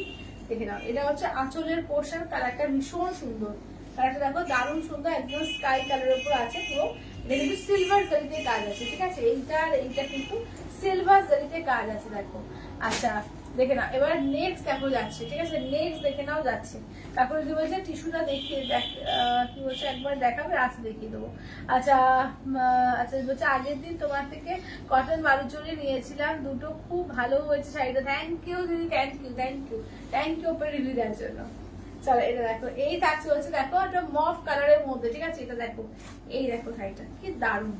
দেখে নাও এটা হচ্ছে আঁচলের পোর্শন। কালারটা ভীষণ সুন্দর, কালারটা দেখো দারুণ সুন্দর, একদম স্কাই কালারের উপর আছে পুরো। এটা কিন্তু সিলভার জারিতে কাজ আছে, ঠিক আছে, এইটা আর এইটা কিন্তু সিলভার জারিতে কাজ আছে। দেখো আচ্ছা দেখে নাও এবার নেক্সট দেখো যাচ্ছে, ঠিক আছে, নেক্সট দেখে নাও যাচ্ছে। তারপরে কি বলছে টিস্যুটা দেখিয়ে কি বলছে একবার দেখাবে, আচ্ছা দেখিয়ে দেবো। আচ্ছা আচ্ছা বলছে আগের দিন তোমার থেকে কটন বালুচরি নিয়েছিলাম, দুটো খুব ভালো হয়েছে শাড়িটা, থ্যাংক ইউ দিদি, thank you thank you thank you ওপরে রিভিউ দেওয়ার জন্য। চলো এটা দেখো, এই থাকছে হচ্ছে দেখো একটা মফ কালারের মধ্যে, ঠিক আছে, এটা দেখো, এই দেখো শাড়িটা কি দারুণ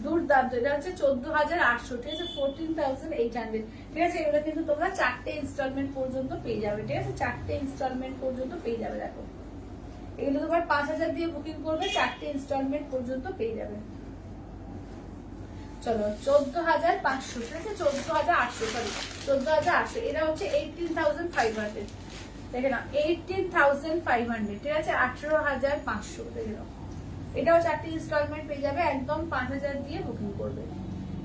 দুর্দান্ত, এটা হচ্ছে 14,800, ঠিক আছে, 14,800, ঠিক আছে। এগুলো কিন্তু তোমরা 4টে ইনস্টলমেন্ট পর্যন্ত পেয়ে যাবে, ঠিক আছে, 4টে ইনস্টলমেন্ট পর্যন্ত পেয়ে যাবে। দেখো এগুলো তোমার 5,000 দিয়ে বুকিং করবে, 4টে ইনস্টলমেন্ট পর্যন্ত পেয়ে যাবে। চলো 14,500, ঠিক আছে, 14,800, সরি 14,800, এটা হচ্ছে 18,500, দেখে নাও 18,500, ঠিক আছে, 18,500, দেখে নাও এটাও 4টে ইনস্টলমেন্ট পেয়ে যাবে, একদম 5,000 দিয়ে বুকিং করবে।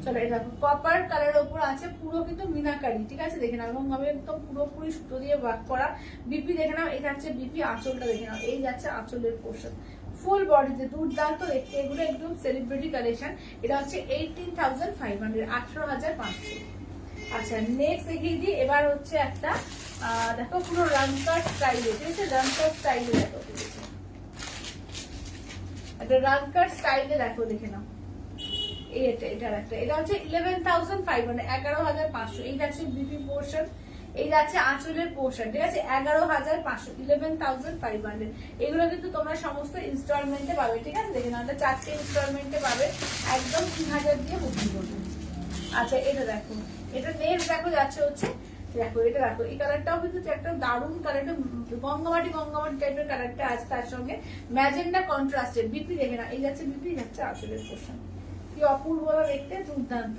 চলো এটা কপার কালারের উপর আছে, পুরো কিন্তু মিনাকারি, ঠিক আছে, দেখে নাও, এবং আমি একদম পুরোপুরি সুতো দিয়ে ওয়ার্ক করা। বিপি দেখে নাও, এটা হচ্ছে বিপি, আঁচলটা দেখে নাও, এই যাচ্ছে আঁচলের পোর্শন, ফুল বডিতে দুর্দান্ত দেখতে, এগুলো একদম সেলিব্রিটি কালেকশন। এটা হচ্ছে 18,500, 18,500। আচ্ছা নেক্সট দেখিয়ে দিই, এবার হচ্ছে একটা দেখো পুরো রানকাট স্টাইলে, ঠিক আছে, রানকাট স্টাইলে দেখো, ঠিক আছে, একটা রানকাট স্টাইলে দেখো, দেখে নাও এটার একটা, এটা হচ্ছে 11,500, 11,500, এই যাচ্ছে বিপি পোর্শন, এই যাচ্ছে আঁচলের পোর্শন, ঠিক আছে, 11,500, 11,500। এগুলো কিন্তু তোমরা সমস্ত ইনস্টলমেন্টে পাবে, ঠিক আছে, দেখে নাও এটা 4টে ইনস্টলমেন্টে পাবে, একদম 3,000 দিয়ে বুকিং করবে। আচ্ছা এটা দেখো, এটা নেক্সট দেখো যাচ্ছে হচ্ছে দেখো, এটা দেখো এই কালারটাও কিন্তু একটা দারুণ কালার, গঙ্গামাটি গঙ্গামাটি টাইপের কালারটা আছে, তার সঙ্গে ম্যাজেন্ডা কন্ট্রাস্টের, বিপি দেখে না, এই যাচ্ছে বিপি, যাচ্ছে আঁচলের পোর্শন, কি অপূর্ব দেখতে, দুর্দান্ত।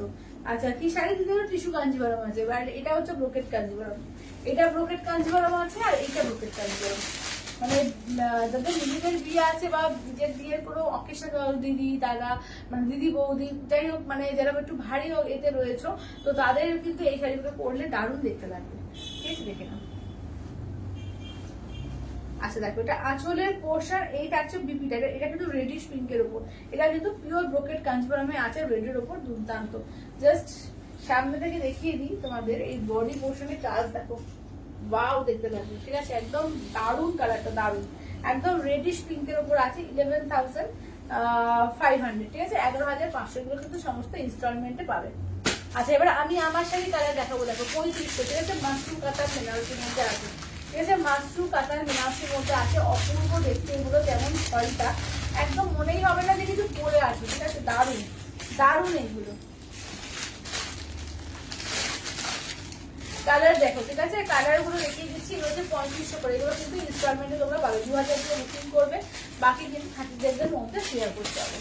আচ্ছা কি শাড়ি দিতে হবে, টিস্যু কাঞ্জিভারম আছে, এবার এটা হচ্ছে ব্রোকেট কাঞ্জিভারম, এটা ব্রোকেট কাঞ্জিভারম আছে, আর এটা ব্রোকেট কাঞ্জিভারম, মানে যাদের নিজেদের বিয়ে আছে বা নিজের বিয়ের কোনো অকেশন, দিদি দাদা মানে দিদি বৌদি যাই হোক, মানে যারা একটু ভারী এতে রয়েছে, তো তাদের কিন্তু এই শাড়িগুলো পরলে দারুণ দেখতে লাগবে, ঠিক আছে, দেখে নাও। আচ্ছা দেখো এটা আঁচলের পোর্শন, এই থাকছে বিপিটা, এটা কিন্তু রেডিশ পিঙ্কের উপর, এটা কিন্তু পিওর ব্রোকেট কাঞ্জিভারমে আছে, রেডের উপর, দুর্দান্ত। জাস্ট সামনে থেকে দেখিয়ে দিই তোমাদের, এই বডি পোর্শনের কাজ দেখো, ওয়াও দেখতে লাগবে, ঠিক আছে, একদম দারুণ কালারটা, দারুণ, একদম রেডিশ পিঙ্কের উপর আছে, 11,500, ঠিক আছে, 11,500, এগুলো কিন্তু সমস্ত ইনস্টলমেন্টে পাবে। আচ্ছা এবার আমি আমার শাড়ি কালার দেখাবো, দেখো 3500, ঠিক আছে, মাশরুম কাতার বেনারসির মধ্যে আছে, ঠিক আছে, মাশরুম কাতার বেনারসির মধ্যে আছে, অপূর্ব দেখতে এগুলো, যেমন শাড়িটা একদম মনেই হবে না যে কিছু পরে আছে, ঠিক আছে, দারুণ দারুণ এগুলো কালার দেখো, ঠিক আছে, কালার গুলো দেখিয়ে দিচ্ছি, এগুলো হচ্ছে 3500 করে, এগুলো কিন্তু ইনস্টলমেন্টে তোমরা পাবে, 2,000 দিয়ে বুকিং করবে, বাকি কিন্তু 30 ডেজের মধ্যে শেয়ার করতে হবে।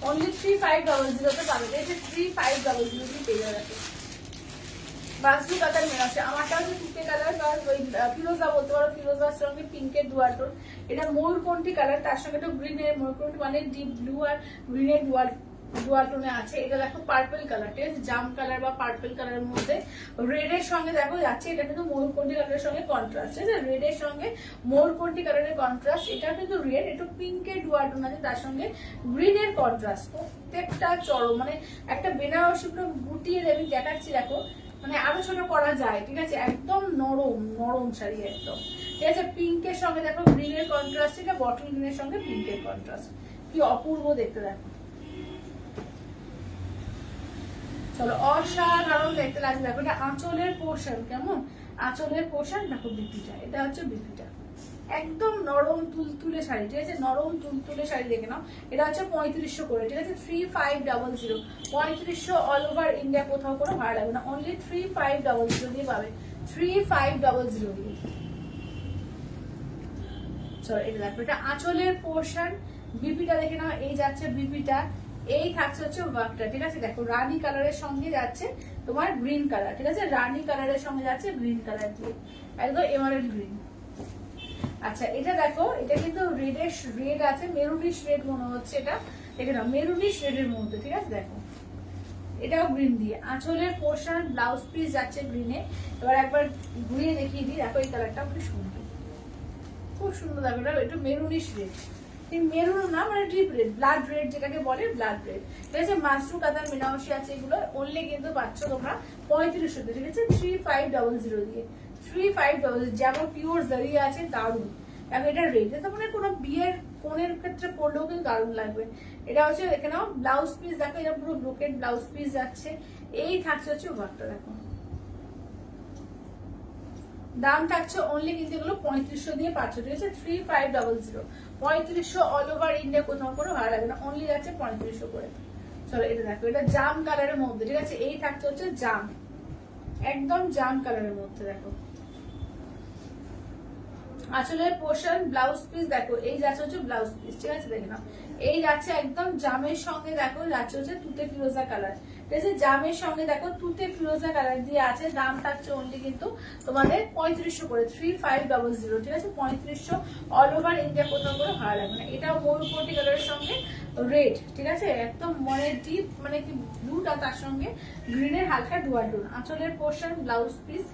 অনলি 3500 তে পাবে, এই যে 3500 দিয়ে পেয়ে যাবে। মাশরুম কাতার মেনাসে, আমারটা হচ্ছে পিঙ্কে কালার, কারণ ওই ফিরোজা বলতে পারো, ফিরোজার সঙ্গে পিঙ্কের ডুয়াল টোন, এটা ময়ূরকণ্ঠী কালার, তার সঙ্গে একটা গ্রিনের, ময়ূরকণ্ঠী মানে ডিপ ব্লু আর গ্রিনের ডুয়াল টোনে আছে। এটা দেখো পার্পল কালার, ঠিক আছে, জাম কালার বা পার্পল কালারের মধ্যে রেড এর সঙ্গে দেখো যাচ্ছে, এটা কিন্তু ময়ূরকণ্ঠী কালারের সঙ্গে কন্ট্রাস্ট, ঠিক আছে, রেড এর সঙ্গে ময়ূরকণ্ঠী কালারের কন্ট্রাস্ট, এটা কিন্তু রেড, একটু পিঙ্কের ডুয়াল টোন আছে, তার সঙ্গে গ্রিনের কন্ট্রাস্ট, প্রত্যেকটা চড়ো মানে একটা বেনারসি পুরো গুটিয়ে আমি দেখাচ্ছি, দেখো মানে আরো ছোট করা যায়, ঠিক আছে, একদম নরম নরম শাড়ি একদম, ঠিক আছে, পিঙ্কের সঙ্গে দেখো গ্রিনের কন্ট্রাস্ট, এটা বটল গ্রিনের সঙ্গে পিঙ্কের কন্ট্রাস্ট, কি অপূর্ব দেখতে দেখো। চলো অসাধারণ দেখতে লাগবে, দেখো এটা আঁচলের পোর্শন, কেমন আঁচলের পোর্শন, দেখো বিপিটা, এটা হচ্ছে বিপিটা, একদম নরম তুলতুলে শাড়ি, ঠিক আছে, নরম তুলতুলে শাড়ি, দেখে নাও, এটা হচ্ছে 3500 করে, ঠিক আছে, 3500, 3500 অল ওভার ইন্ডিয়া, কোথাও কোনো ভাড়া লাগবে না, অনলি 3500 দিয়ে পাবে, 3500 দিয়ে। চলো এটা দেখো, এটা আঁচলের পোর্শন, বিপিটা দেখে নাও, এই যাচ্ছে বিপিটা, এই থাকছে হচ্ছে ওয়ার্কটা, ঠিক আছে, দেখো রানী কালারের সঙ্গে যাচ্ছে তোমার গ্রিন কালার, ঠিক আছে, রানী কালারের সঙ্গে যাচ্ছে গ্রিন কালার দিয়ে, একদম এমারেল্ড গ্রিন। আচ্ছা এটা দেখো, এটা কিন্তু রেড আছে, মেরুনিশ রেড মনে হচ্ছে, এটা দেখে নাও মেরুনিশ রেডের মধ্যে, ঠিক আছে, দেখো এটাও গ্রিন দিয়ে, আঁচলের পোর্শন, ব্লাউজ পিস যাচ্ছে গ্রিনে। এবার একবার ঘুরিয়ে দেখিয়ে দিই, দেখো এই কালারটাও খুব সুন্দর, খুব সুন্দর, দেখো এটা একটু মেরুনিশ রেড, মেরুন না, মানে ডিপ রেড, ব্লাড রেড যেটাকে বলে, ব্লাড রেড। ঠিক আছে, মাশরু কাতান বেনারসি আছে, এগুলো অনলি কিন্তু পাচ্ছ তোমরা 3500 দিয়ে। ঠিক আছে, 3500 দিয়ে, 3500, যেমন পিওর জারি আছে, দারুন। এখন এটা রেড, এটা মানে কোনো বিয়ের কোণের ক্ষেত্রে পরলেও কিন্তু দারুণ লাগবে। এটা হচ্ছে দেখে নাও ব্লাউজ পিস, দেখো এটা পুরো ব্রোকেড ব্লাউজ পিস যাচ্ছে। এই থাকছে হচ্ছে ওয়ার্কটা, দেখো দাম থাকছে অনলি কিন্তু এগুলো 3500 দিয়ে পাচ্ছ। ঠিক আছে, 3500, 3500 অল ওভার ইন্ডিয়া, কোথাও কোনো ভাড়া লাগে না, অনলি যাচ্ছে 3500 করে। চলো এটা দেখো, এটা জাম কালারের মধ্যে। ঠিক আছে, এই থাকছে হচ্ছে জাম, একদম জাম কালারের মধ্যে। দেখো আঁচলের পোর্শন, ব্লাউজ পিস দেখো, এই যাচ্ছে হচ্ছে ব্লাউজ পিস। ঠিক আছে, দেখে নাও, এই যাচ্ছে একদম জামের সঙ্গে, দেখো যাচ্ছে হচ্ছে তুতে ফিরোজা কালার। ঠিক আছে, জামের সঙ্গে দেখো তুতে ফিরোজা কালার দিয়ে আছে। দাম থাকছে অনলি কিন্তু তোমাদের 3500 করে, 3500। ঠিক আছে, 3500 অল ওভার ইন্ডিয়া, কোথাও করে ভাড়া লাগবে না। এটাও মরুপটি কালারের সঙ্গে রেড। ঠিক আছে, একদম মানে ডিপ, মানে কি ব্লুটা, তার সঙ্গে গ্রিনের হালকা ডুয়াল টোন। আঁচলের পোর্শন, ব্লাউজ পিস,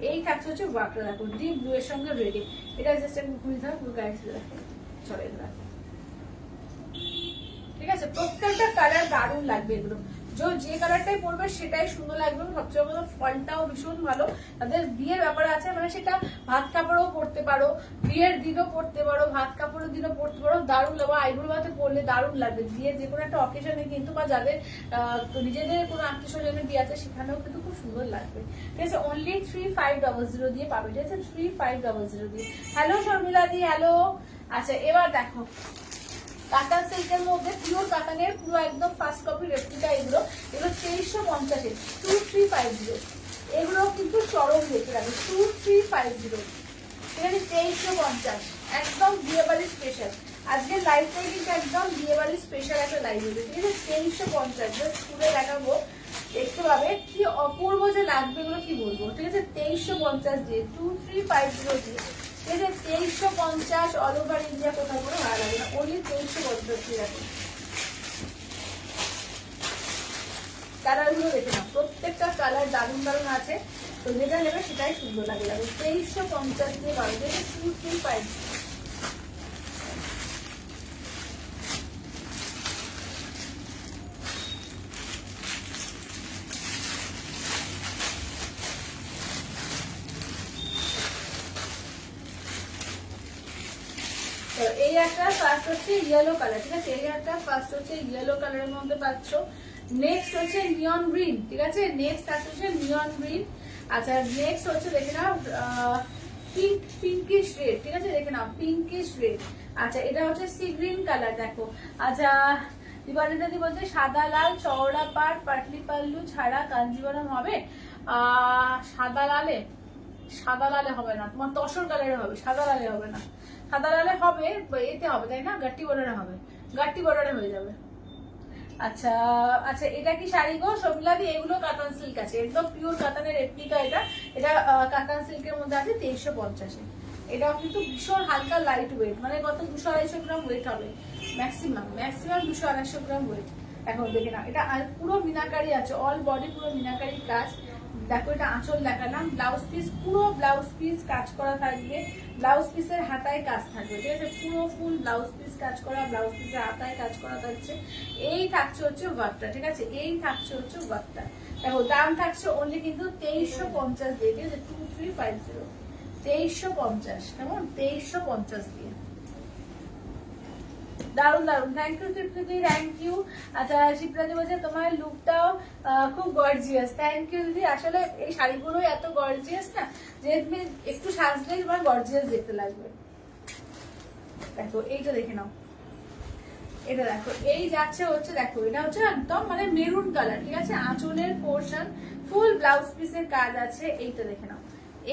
এই থাকছে হচ্ছে ওয়ার্কটা, দেখো ডিপ ব্লু এর সঙ্গে রেডি। এটা জাস্ট একটা ঘুরে ধর, পুরো গায়ে দেখো, চলে এটা দেখো। ঠিক আছে, প্রত্যেকটা কালার দারুণ লাগবে এগুলো, যে কালারটাই পরবে সেটাই সুন্দর লাগবে। সবচেয়ে বড় ফলটাও ভীষণ ভালো। তাদের বিয়ের ব্যাপার আছে, মানে সেটা ভাত কাপড়ও পরতে পারো, বিয়ের দিনও পরতে পারো, ভাত কাপড়ের দিনও পরতে পারো, দারুণ লাগবে। আইবুড়ো ভাতে পরলে দারুণ লাগবে, বিয়ের যে কোনো একটা অকেশনে কিন্তু, বা যাদের নিজেদের কোনো আত্মীয় স্বজনের বিয়ে আছে সেখানেও কিন্তু খুব সুন্দর লাগবে। ঠিক আছে, অনলি 3500 দিয়ে পাবে। ঠিক আছে, 3500 দিয়ে। হ্যালো শর্মিলা দি, হ্যালো। আচ্ছা এবার দেখো কাতান সিল্কের মধ্যে, পিওর কাতানের পুরো একদম ফার্স্ট কপি রেপ্লিকা, এগুলো 2350, 2350। এগুলো কিন্তু চরম রেটে রাখবে, 2350। ঠিক আছে, 2350, একদম বিয়েবাড়ি স্পেশাল। আজকে লাইভটাই কিন্তু একদম বিয়েবাড়ি স্পেশাল একটা লাইভ হবে। ঠিক আছে, 2350 জাস্ট খুলে দেখাবো, দেখতে পাবে কি অপূর্ব যে লাগবে, এগুলো কি বলবো। ঠিক আছে, 2350 দিয়ে, 2350 দিয়ে। ঠিক আছে, 2350 অল ওভার ইন্ডিয়া, কোথাও কোনো ভাড়া লাগে না, অনলি 2350 দিয়ে রাখুন। কালার গুলো দেখে নাও, প্রত্যেকটা কালার দারুণ দারুণ আছে, তো যেটা নেবে সেটাই সুন্দর লাগে। 2350 দিয়ে পাবে। 2350। এই একটা ফার্স্ট হচ্ছে ইয়েলো কালার। ঠিক আছে, এই একটা ফার্স্ট হচ্ছে ইয়েলো কালারের মধ্যে পাচ্ছ। নেক্সট হচ্ছে নিয়ন গ্রিন। ঠিক আছে, নেক্সট হচ্ছে নিয়ন গ্রিন। আচ্ছা নেক্সট হচ্ছে দেখে নাও পিঙ্কিশ রেড। ঠিক আছে, দেখে নাও পিঙ্কিশ রেড। আচ্ছা এটা হচ্ছে সি গ্রিন কালার, দেখো। আচ্ছা দীপালিতা দি বলছে সাদা লাল চওড়া পাট পাটলি পাল্লু ছাড়া কাঞ্জিবরম হবে। সাদা লালে হবে না, তোমার তসর কালারে হবে, সাদা লালে হবে না। সাদা লালে হবে, এতে হবে তাই না, গাট্টি বর্ডারে হবে, গাট্টি বর্ডারে হয়ে যাবে। আচ্ছা আচ্ছা, এটা কি শাড়ি গো শর্মিলাদি? এগুলো কাতান সিল্ক আছে, একদম পিওর কাতানের রেপ্লিকা। এটা কাতান সিল্কের মধ্যে আছে 2350। এটাও কিন্তু ভীষণ হালকা লাইট ওয়েট, মানে কত 200-250 গ্রাম ওয়েট হবে ম্যাক্সিমাম 200-250 গ্রাম ওয়েট। এখন দেখে না, এটা পুরো মিনাকারি আছে, অল বডি পুরো মিনাকারি কাজ। দেখো এটা আঁচল দেখালাম, ব্লাউজ পিস পুরো ব্লাউজ পিস কাজ করা থাকবে, ব্লাউজ পিসের হাতায় কাজ থাকবে। ঠিক আছে, পুরো ফুল ব্লাউজ পিস কাজ করা, ব্লাউজ পিসের হাতায় কাজ করা থাকছে। এই থাকছে হচ্ছে ওয়ার্কটা। ঠিক আছে, এই থাকছে হচ্ছে ওয়ার্কটা। দেখো দাম থাকছে অনলি কিন্তু 2350 দিয়ে। ঠিক আছে, 2350, 2350, কেমন 2350 দিয়ে। দারুন দারুন, thank you Tripti, thank you. আচ্ছা শিপ্রাদি বলছে তোমার লুকটাও খুব গর্জিয়াস। থ্যাংক ইউ দিদি। আসলে এই শাড়িগুলোই এত গর্জিয়াস না, যে তুমি একটু সাজলেই তোমার গর্জিয়াস দেখতে লাগবে। দেখো এইটা দেখে নাও, এটা দেখো এই যাচ্ছে হচ্ছে, দেখো এটা হচ্ছে একদম মানে মেরুন কালার। ঠিক আছে, আঁচলের পোর্শন ফুল ব্লাউজ পিসের কাজ আছে। এইটা দেখে নাও,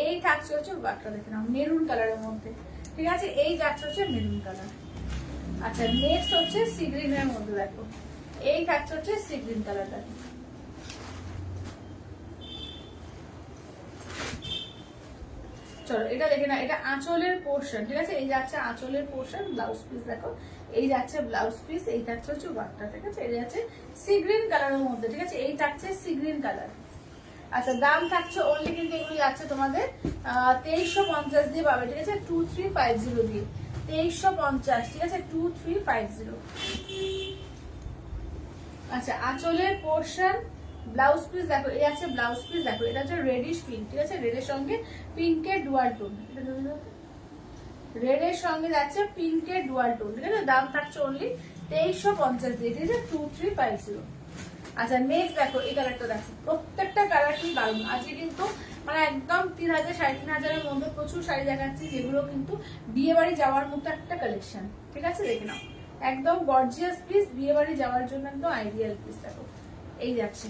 এই থাকছে হচ্ছে ওয়ার্কটা দেখে নাও মেরুন কালারের মধ্যে। ঠিক আছে, এই যাচ্ছে হচ্ছে মেরুন কালার। আচ্ছা নেক্সট হচ্ছে সি গ্রিনের মধ্যে, দেখো এই থাকছে হচ্ছে সি গ্রিন কালারটা। চলো এটা দেখে না, এটা আঁচলের পোর্শন। ঠিক আছে, এই যাচ্ছে আঁচলের পোর্শন, ব্লাউজ পিস দেখো এই যাচ্ছে ব্লাউজ পিস, এই থাকছে হচ্ছে ওয়ার্কটা। ঠিক আছে, এই যাচ্ছে সি গ্রিন কালারের মধ্যে। ঠিক আছে, এই থাকছে সি গ্রিন কালার। আচ্ছা দাম থাকছে অনলি কিন্তু এগুলো যাচ্ছে তোমাদের 2350 দিয়ে পাবে, ঠিক আছে, 2350 দিয়ে 2350, ঠিক আছে, 2350। আচ্ছা আঁচলের পোর্শন ব্লাউজ পিস দেখো, এই আছে ব্লাউজ পিস দেখো, এটা হচ্ছে রেডিশ পিঙ্ক, ঠিক আছে, রেডের সঙ্গে পিঙ্কের ডুয়াল টোন, রেডের সঙ্গে যাচ্ছে পিঙ্কের ডুয়াল টোন, ঠিক আছে, দাম থাকছে অনলি 2350 দিয়ে, ঠিক আছে, 2350। আচ্ছা নেক্সট দেখো এই কালারটা দেখো, প্রত্যেকটা কালার কিন্তু দারুণ। আজকে কিন্তু মানে একদম 3000 3500-এর মধ্যে প্রচুর শাড়ি দেখাচ্ছি, যেগুলো কিন্তু বিয়ে বাড়ি যাওয়ার মতো একটা কালেকশন, ঠিক আছে, দেখে নাও একদম গর্জিয়াস পিস, বিয়ে বাড়ি যাওয়ার জন্য একদম আইডিয়াল পিস। দেখো এই যাচ্ছে,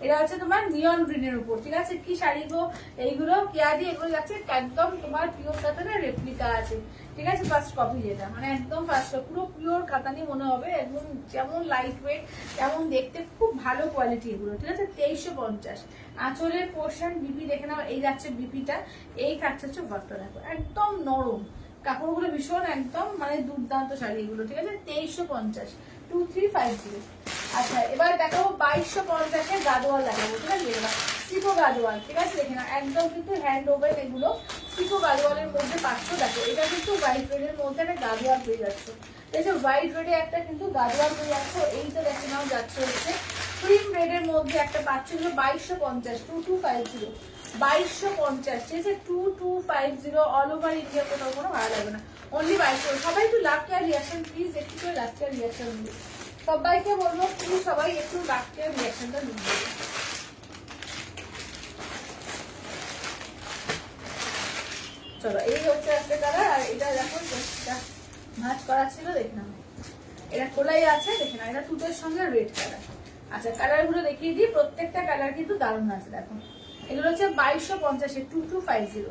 এটা হচ্ছে তোমার নিয়ন গ্রিনের উপর, ঠিক আছে, কি শাড়ি গো এইগুলো, কেয়া দিয়ে এগুলো যাচ্ছে একদম তোমার পিওর কাতানের রেপ্লিকা আছে, ঠিক আছে, ফার্স্ট কপি যেটা মানে একদম ফার্স্ট কপি, পুরো পিওর কাতানি মনে হবে, একদম যেমন লাইট ওয়েট তেমন দেখতে, খুব ভালো কোয়ালিটি এগুলো, ঠিক আছে, 2350। আঁচলের পোর্শন বিপি দেখে নাও, এই যাচ্ছে বিপিটা, এই থাকছে হচ্ছে ভট্টা, দেখো একদম নরম কাপড়গুলো, ভীষণ একদম মানে দুর্দান্ত শাড়ি এগুলো, ঠিক আছে, 2350, 2350। আচ্ছা এবার দেখাবো 2250-এর গাদোয়াল দেখাবো, ঠিক আছে, এবার সিকো গাদোয়াল, ঠিক আছে, দেখে না একদম কিন্তু হ্যান্ড ওভেন এগুলো, সিকো গাদোয়ালের মধ্যে 500, দেখো এটা কিন্তু হোয়াইট রেডের মধ্যে একটা গাদোয়াল পেয়ে যাচ্ছে, ঠিক আছে, হোয়াইট রেডে একটা কিন্তু গাদোয়াল পেয়ে যাচ্ছে, এইটা দেখে নাও যাচ্ছে হচ্ছে ক্রিম রেডের মধ্যে একটা পাচ্ছ 2250, 2250, 2250, ঠিক আছে, 2250, অল ওভার ইন্ডিয়া, কোথাও কোনো ভালো লাগবে না, অনলি 2200। সবাই একটু লাভ কেয়ার রিয়াকশন প্লিজ, একটু করে লাভ কেয়ার রিয়াকশন দিন, সবাইকে বলবো প্লিজ সবাই একটু লাভ কেয়ার রিয়াকশনটা দিন। চলো এই হচ্ছে একটা কালার, আর এটা দেখো ভাঁজ করা ছিল, দেখে নাও এটা খোলাই আছে, দেখে না এটা তুতের সঙ্গে রেড কালার। আচ্ছা কালার গুলো দেখিয়ে দিই, প্রত্যেকটা কালার কিন্তু দারুণ আছে, দেখো এগুলো হচ্ছে 2250, 2250।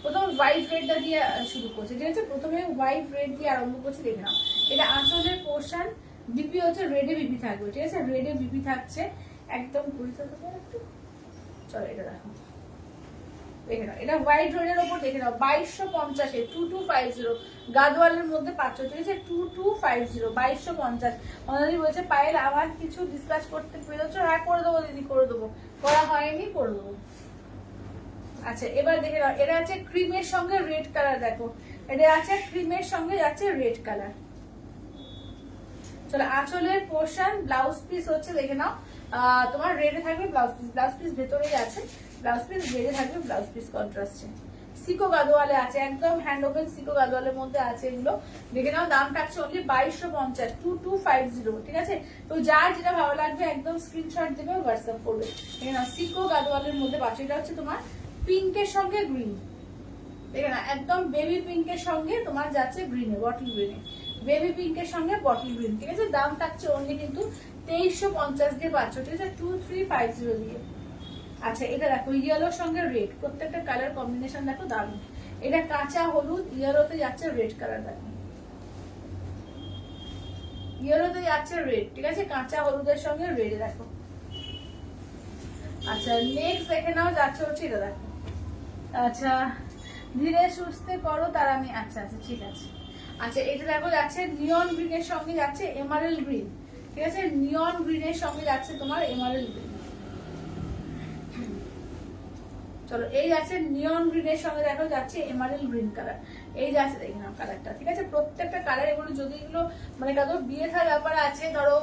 প্রথম হোয়াইট রেডটা দিয়ে শুরু করছে, ঠিক আছে, প্রথমে হোয়াইট রেড দিয়ে আরম্ভ করছে, দেখে নাও এটা আঁচলের পোর্শন, বিপি হচ্ছে রেডে বিপি থাকবে, ঠিক আছে, রেডে বিপি থাকছে একদম একটু। চলো এটা দেখো, দেখে নাও এটা হোয়াইট রেডের উপর, দেখে নাও 2250, 2250, গাদওয়ালের মধ্যে পাচ্ছ, ঠিক আছে, 2250, 2250। অনাদি বলছে পায়েল আমার কিছু ডিসকাস করতে পেরেছো, হ্যাঁ করে দেবো দিদি, করে দেবো, করা হয়নি করে দেবো। আচ্ছা এবার দেখে নাও এটা আছে ক্রিমের সঙ্গে রেড কালার, দেখো এটা আছে ক্রিমের সঙ্গে যাচ্ছে রেড কালার। চলো আঁচলের পোর্শন ব্লাউজ পিস হচ্ছে, দেখে নাও তোমার রেডে থাকবে ব্লাউজ পিস, ব্লাউজ পিস ভেতরেই আছে, ব্লাউজ পিস রেডে থাকবে, ব্লাউজ পিস কন্ট্রাস্টে, সিকো গাদোয়ালে আছে, একদম হ্যান্ড ওপেন সিকো গাদোয়ালের মধ্যে আছে এগুলো, দেখে নাও দাম থাকছে অনলি 2250, 2250, ঠিক আছে, তো যার যেটা ভালো লাগবে একদম স্ক্রিনশট দেবে, হোয়াটসঅ্যাপ করবে, দেখে নাও সিকো গাদোয়ালের মধ্যে পাচ্ছ, এটা হচ্ছে তোমার পিঙ্কের সঙ্গে গ্রিন, দেখে না একদম বেবি পিঙ্কের সঙ্গে তোমার যাচ্ছে গ্রিনে, বটল গ্রিনে, বেবি পিঙ্কের সঙ্গে বটল গ্রিন, ঠিক আছে, দাম থাকছে অনলি কিন্তু 2350 দিয়ে পাচ্ছ, ঠিক আছে, 2350 দিয়ে। আচ্ছা এটা দেখো ইয়েলোর সঙ্গে রেড, প্রত্যেকটা কালার কম্বিনেশন দেখো দারুণ, এটা কাঁচা হলুদ, ইয়েলোতে যাচ্ছে রেড কালার, দেখো ইয়েলোতে যাচ্ছে রেড, ঠিক আছে, কাঁচা হলুদের সঙ্গে রেড, দেখো। আচ্ছা নেক্সট দেখে নাও যাচ্ছে হচ্ছে এটা দেখো, আচ্ছা ধীরে সুস্থে করো তার আমি, আচ্ছা আচ্ছা ঠিক আছে। আচ্ছা এটা দেখো যাচ্ছে নিয়ন গ্রিনের সঙ্গে যাচ্ছে এমারেল গ্রিন, ঠিক আছে, নিয়ন গ্রিনের সঙ্গে যাচ্ছে তোমার এমারেল গ্রিন। চলো এই যাচ্ছে নিয়ন গ্রিনের সঙ্গে দেখো যাচ্ছে এমারেল গ্রিন কালার, এই যাচ্ছে দেখে নাও কালারটা, ঠিক আছে, প্রত্যেকটা কালার এগুলো যদি এগুলো মানে কারো বিয়ে থার ব্যাপার আছে, ধরো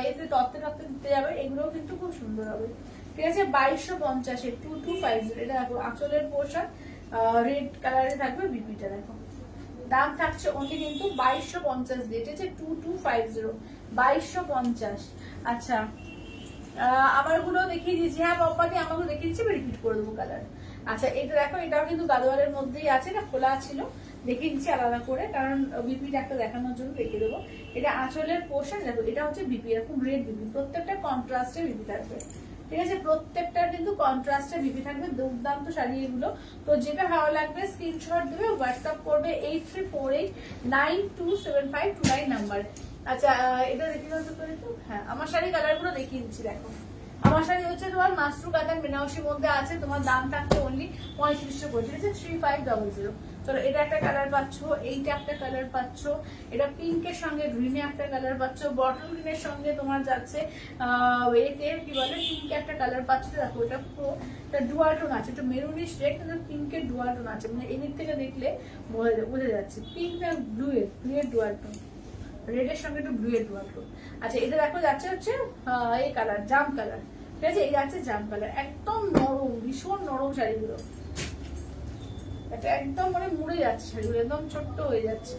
এতে তত্ত্বে তত্ত্বে দিতে যাবে, এগুলোও কিন্তু খুব সুন্দর হবে, ঠিক আছে, 2250, 2250, এটা দেখো আঁচলের পোর্শন রেড কালারে থাকবে, বিপিটা দেখো দাম থাকছে অনলি কিন্তু 2250 দিয়ে, ঠিক আছে, 2250, 2250। আচ্ছা আবার গুলো দেখিয়ে দিচ্ছি, হ্যাঁ পপ্পাকে আমাকে দেখিয়ে দিচ্ছি, রিপিট করে দেবো কালার। আচ্ছা এটা দেখো এটাও কিন্তু গাদোয়ালের মধ্যেই আছে, এটা খোলা ছিল, দেখিয়ে দিচ্ছি আলাদা করে, কারণ বিপিটা একটা দেখানোর জন্য দেখিয়ে দেবো। এটা আঁচলের পোর্শন দেখো, এটা হচ্ছে বিপি, এরকম রেড বিপি, প্রত্যেকটা কন্ট্রাস্টে বিপি থাকবে, ঠিক আছে, প্রত্যেকটা কিন্তু কন্ট্রাস্টে বিপি থাকবে, দুর্দান্ত শাড়ি এগুলো, তো যেটা ভালো লাগবে স্ক্রিনশট দেবে, হোয়াটসঅ্যাপ করবে 8348927529 নাম্বারে। আচ্ছা এটা দেখিয়ে দাও তো, হ্যাঁ আমার শাড়ি কালার গুলো দেখিয়ে দিচ্ছি, দেখো আমার শাড়ি হচ্ছে তোমার মাশরু কাতান বেনারসির মধ্যে আছে, তোমার দাম থাকছে অনলি 3500 করে, ঠিক আছে 3500। চলো এটা একটা কালার পাচ্ছ, এইটা একটা কালার পাচ্ছ, এটা পিঙ্কের সঙ্গে গ্রিনে একটা কালার পাচ্ছ, বটল গ্রিনের সঙ্গে তোমার যাচ্ছে এতে কি বলে পিঙ্ক একটা কালার পাচ্ছ। দেখো এটা পুরো একটা ডুয়াল টোন আছে, একটু মেরুনিশ রেড কিন্তু পিঙ্কের ডুয়াল টোন আছে, মানে এদিক থেকে দেখলে বোঝা যাচ্ছে পিঙ্ক আর ব্লু এর ডুয়াল টোন, রেডের সঙ্গে একটু ব্লু এর ডুয়াল টোন। আচ্ছা এটা দেখো যাচ্ছে হচ্ছে এই কালার জাম কালার, ঠিক আছে এই যাচ্ছে জাম কালার, একদম নরম ভীষণ নরম শাড়িগুলো, এটা একদম মানে মুড়ে যাচ্ছে শাড়িগুলো, একদম ছোট্ট হয়ে যাচ্ছে,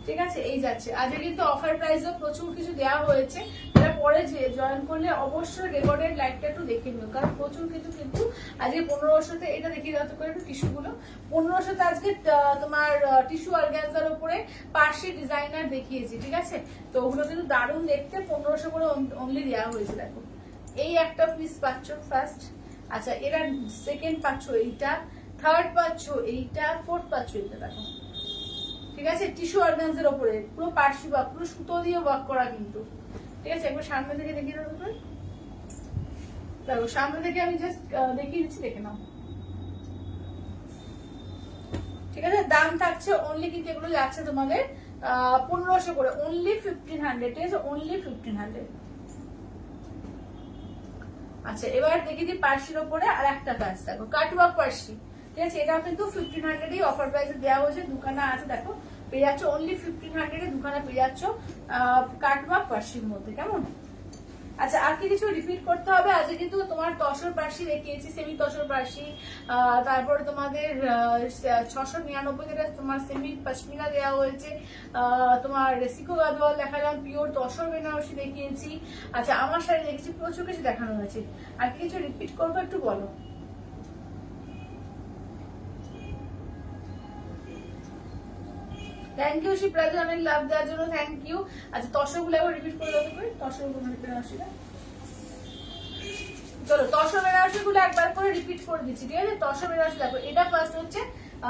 ঠিক আছে এই যাচ্ছে। আজকে কিন্তু অফার প্রাইসে প্রচুর কিছু দেওয়া হয়েছে, এটা পরে যে জয়েন করলে অবশ্যই রেকর্ডেড লাইভটা একটু দেখে নিও, কারণ প্রচুর কিছু কিন্তু আজকে 1500তে এটা দেখিয়ে দাও করে একটু টিস্যুগুলো, 1500তে আজকে তোমার টিস্যু অর্গানজার উপরে পার্সি ডিজাইনার দেখিয়েছি, ঠিক আছে তো ওগুলো কিন্তু দারুণ দেখতে, 1500 করে অনলি দেওয়া হয়েছে। দেখো এই একটা পিস পাচ্ছ ফার্স্ট, আচ্ছা এরা সেকেন্ড পাচ্ছ, এইটা থার্ড পাচ্ছ, এইটা ফোর্থ পাচ্ছ, এইটা দেখো ঠিক আছে টিস্যু অর্গানজার উপরে পুরো পার্সি বা পুরো সুতো দিয়ে ওয়ার্ক করা কিন্তু, ঠিক আছে একবার সামনে থেকে দেখিয়ে দাও তো, দেখো সামনে থেকে আমি জাস্ট দেখিয়ে দিচ্ছি, দেখে নাও, ঠিক আছে দাম থাকছে অনলি কিন্তু এগুলো যাচ্ছে তোমাদের 1500 করে, অনলি 1500, ঠিক আছে অনলি 1500। আচ্ছা এবার দেখিয়ে দিই পার্সির উপরে আর একটা কাজ, দেখো কাটওয়ার্ক পার্সি, ঠিক আছে এটা কিন্তু 1500 অফার প্রাইসে দেওয়া হয়েছে, দোকানে আছে দেখো পেয়ে যাচ্ছ অনলি 1500, দোকানে পেয়ে যাচ্ছ কাটওয়ার্ক পার্সির মধ্যে, কেমন। আচ্ছা আর কি কিছু রিপিট করতে হবে, আজকে কিন্তু তোমার তসর পার্সি দেখিয়েছি, সেমি তসর পার্সি, তারপরে তোমাদের 699 যেটা তোমার সেমি পশমিনা দেওয়া হয়েছে, তোমার রেসিকো গাদওয়াল দেখালাম, পিওর তসর বেনারসি দেখিয়েছি, আচ্ছা আমার শাড়ি দেখেছি, প্রচুর কিছু দেখানো হয়েছে, আর কি কিছু রিপিট করবো একটু বলো। থ্যাংক ইউ শিপ্রাজু অনেক লাভ দেওয়ার জন্য, থ্যাংক ইউ। আচ্ছা তসরগুলো একবার রিপিট করে দেবো, তসরগুলো বেনারসিটা, চলো তসর বেনারসি গুলো একবার করে রিপিট করে দিচ্ছি, ঠিক আছে তসর বেনারসি দেখো এটা ফার্স্ট হচ্ছে,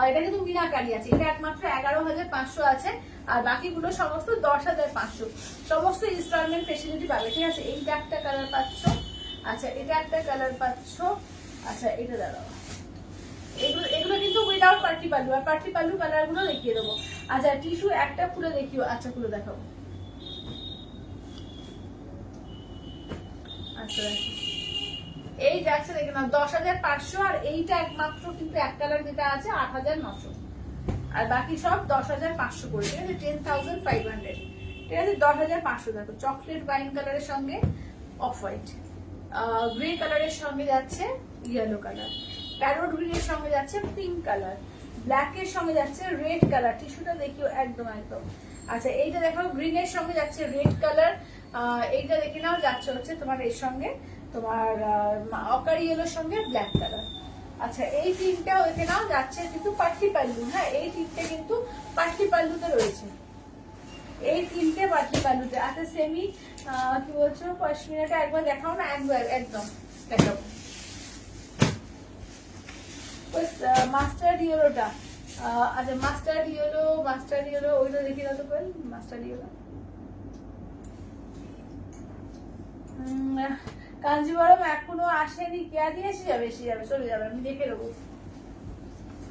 এটা কিন্তু মিনাকারি আছে, এটা একমাত্র 11500 আছে, আর বাকিগুলো সমস্ত 10500, সমস্ত ইনস্টলমেন্ট ফেসিলিটি পাবে, ঠিক আছে এইটা একটা কালার পাচ্ছ, আচ্ছা এটা একটা কালার পাচ্ছ, আচ্ছা এটা দাঁড়াও এগুলো কিন্তু উইদাউট পার্টি পাল্লু, আর পার্টি পাল্লু কালার গুলো দেখিয়ে দেবো। আচ্ছা টিস্যু একটা খুলে দেখিও, আচ্ছা খুলে দেখাবো, আচ্ছা এই যাচ্ছে দেখে নাও 10500, আর এইটা একমাত্র কিন্তু এক কালার যেটা আছে 8900, আর বাকি সব 10500 করে, ঠিক আছে 10500, ঠিক আছে 10500। দেখো চকলেট ওয়াইন কালারের সঙ্গে অফ হোয়াইট, গ্রে কালারের সঙ্গে যাচ্ছে ইয়েলো কালার, প্যারোট গ্রিনের সঙ্গে যাচ্ছে পিঙ্ক কালার, ব্ল্যাক এর সঙ্গে যাচ্ছে রেড কালার, টিস্যুটা দেখিও একদম একদম। আচ্ছা এইটা দেখো গ্রিনের সঙ্গে যাচ্ছে রেড কালার, এইটা দেখে নাও যাচ্ছে হচ্ছে তোমার এর সঙ্গে তোমার অকার ইয়েলোর সঙ্গে ব্ল্যাক কালার। আচ্ছা এই তিনটাও দেখে নাও যাচ্ছে কিন্তু পাটলি পাল্লু, হ্যাঁ এই তিনটে কিন্তু পাটলি পাল্লুতে রয়েছে, এই তিনটে পাটলি পাল্লুতে। আচ্ছা সেমি কি বলছো পশমিনাটা একবার দেখাও না, একবার একদম দেখাবো, মাস্টার্ড ইয়েলোটা, আচ্ছা মাস্টার্ড ইয়েলো ওইটা দেখিয়ে দাও তো কোন মাস্টার্ড ইয়েলো, কাঞ্জিবরম এখনো আসেনি, কেয়া দিয়ে এসে যাবে চলে যাবে, আমি দেখে নেবো,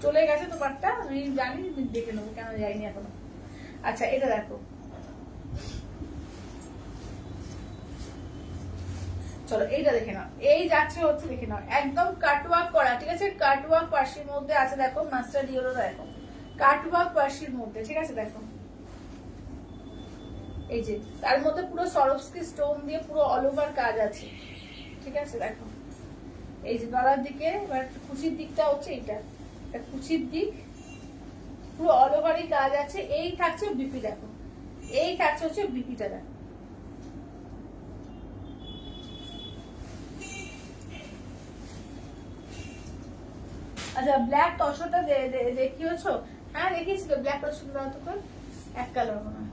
চলে গেছে তোমারটা আমি জানি, দেখে নেবো কেন যাইনি এখনো। আচ্ছা এটা দেখো, চলো এইটা দেখে নাও, এই যাচ্ছে হচ্ছে দেখে নাও একদম কাটওয়ার্ক করা, ঠিক আছে কাটওয়ার্ক পার্সির মধ্যে আছে, দেখো মাস্টার্ড ইয়েলো দেখো কাটওয়ার্ক পার্সির মধ্যে, ঠিক আছে দেখো এই যে তার মধ্যে পুরো সরস্কি স্টোন দিয়ে পুরো অল ওভার কাজ আছে, ঠিক আছে দেখো এই যে গলার দিকে, এবার কুচির দিকটা হচ্ছে এইটা, কুচির দিক পুরো অল ওভারই কাজ আছে, এই থাকছে বিপি দেখো, এই থাকছে হচ্ছে বিপিটা দেখো, আচ্ছা ব্ল্যাক তসরটা দেখিয়েছো, হ্যাঁ দেখিয়েছি তো ব্ল্যাক তসর দাও তো এক কালার মনে হয়,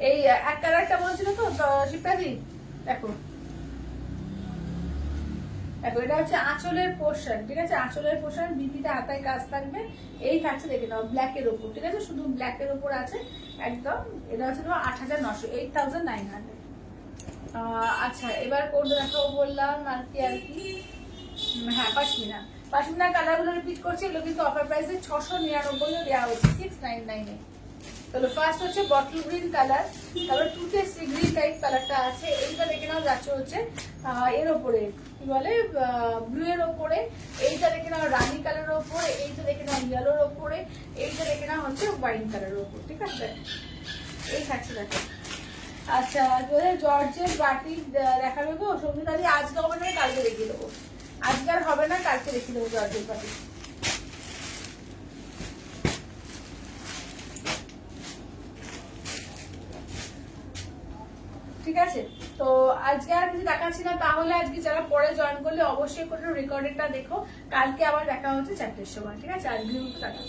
এই এক কালারটা বলছিল তো শিপ্রাদি, দেখো দেখো এটা হচ্ছে আঁচলের পোর্শন, ঠিক আছে, আঁচলের পোর্শন, বিপিটা হাতায় কাজ থাকবে, এই থাকছে দেখে নাও ব্ল্যাকের ওপর, ঠিক আছে, শুধু ব্ল্যাকের ওপর আছে একদম। এটা হচ্ছে তোমার 8,900, 8,900। আচ্ছা এবার কোনটা দেখাবো বললাম আর কি হ্যাঁ পাশমিনা। পাশমিনা কালারগুলো রিপিট করছি, এগুলো কিন্তু অফার প্রাইসে 699 দেওয়া হচ্ছে 699 এ। তাহলে ফার্স্ট হচ্ছে বটল গ্রিন কালার, তারপরে টুথে সি গ্রিন টাইপ কালারটা আছে, এইটা দেখে নাও যাচ্ছে হচ্ছে এর ওপরে কি বলে ব্লু এর ওপরে, এইটা দেখে নাও রানি কালারের ওপরে, এইটা দেখে নাও ইয়েলোর ওপরে, এইটা দেখে নাও হচ্ছে ওয়াইন কালারের ওপর, ঠিক আছে, এই থাকছে দেখো। আচ্ছা জর্জের বাটি দেখাবে গো সঙ্গীতা দি, আজকে হবে না কালকে দেখিয়ে দেবো, আজকে আর হবে না কালকে দেখিয়ে দেবো জর্জের বাটি। ঠিক আছে, তো আজকে আর কিছু দেখাচ্ছি না, তাহলে আজকে যারা পরে জয়েন করলে অবশ্যই কোনো রেকর্ডেডটা দেখো, কালকে আবার দেখা হচ্ছে 4টের সময়, ঠিক আছে, আজকে টাটা।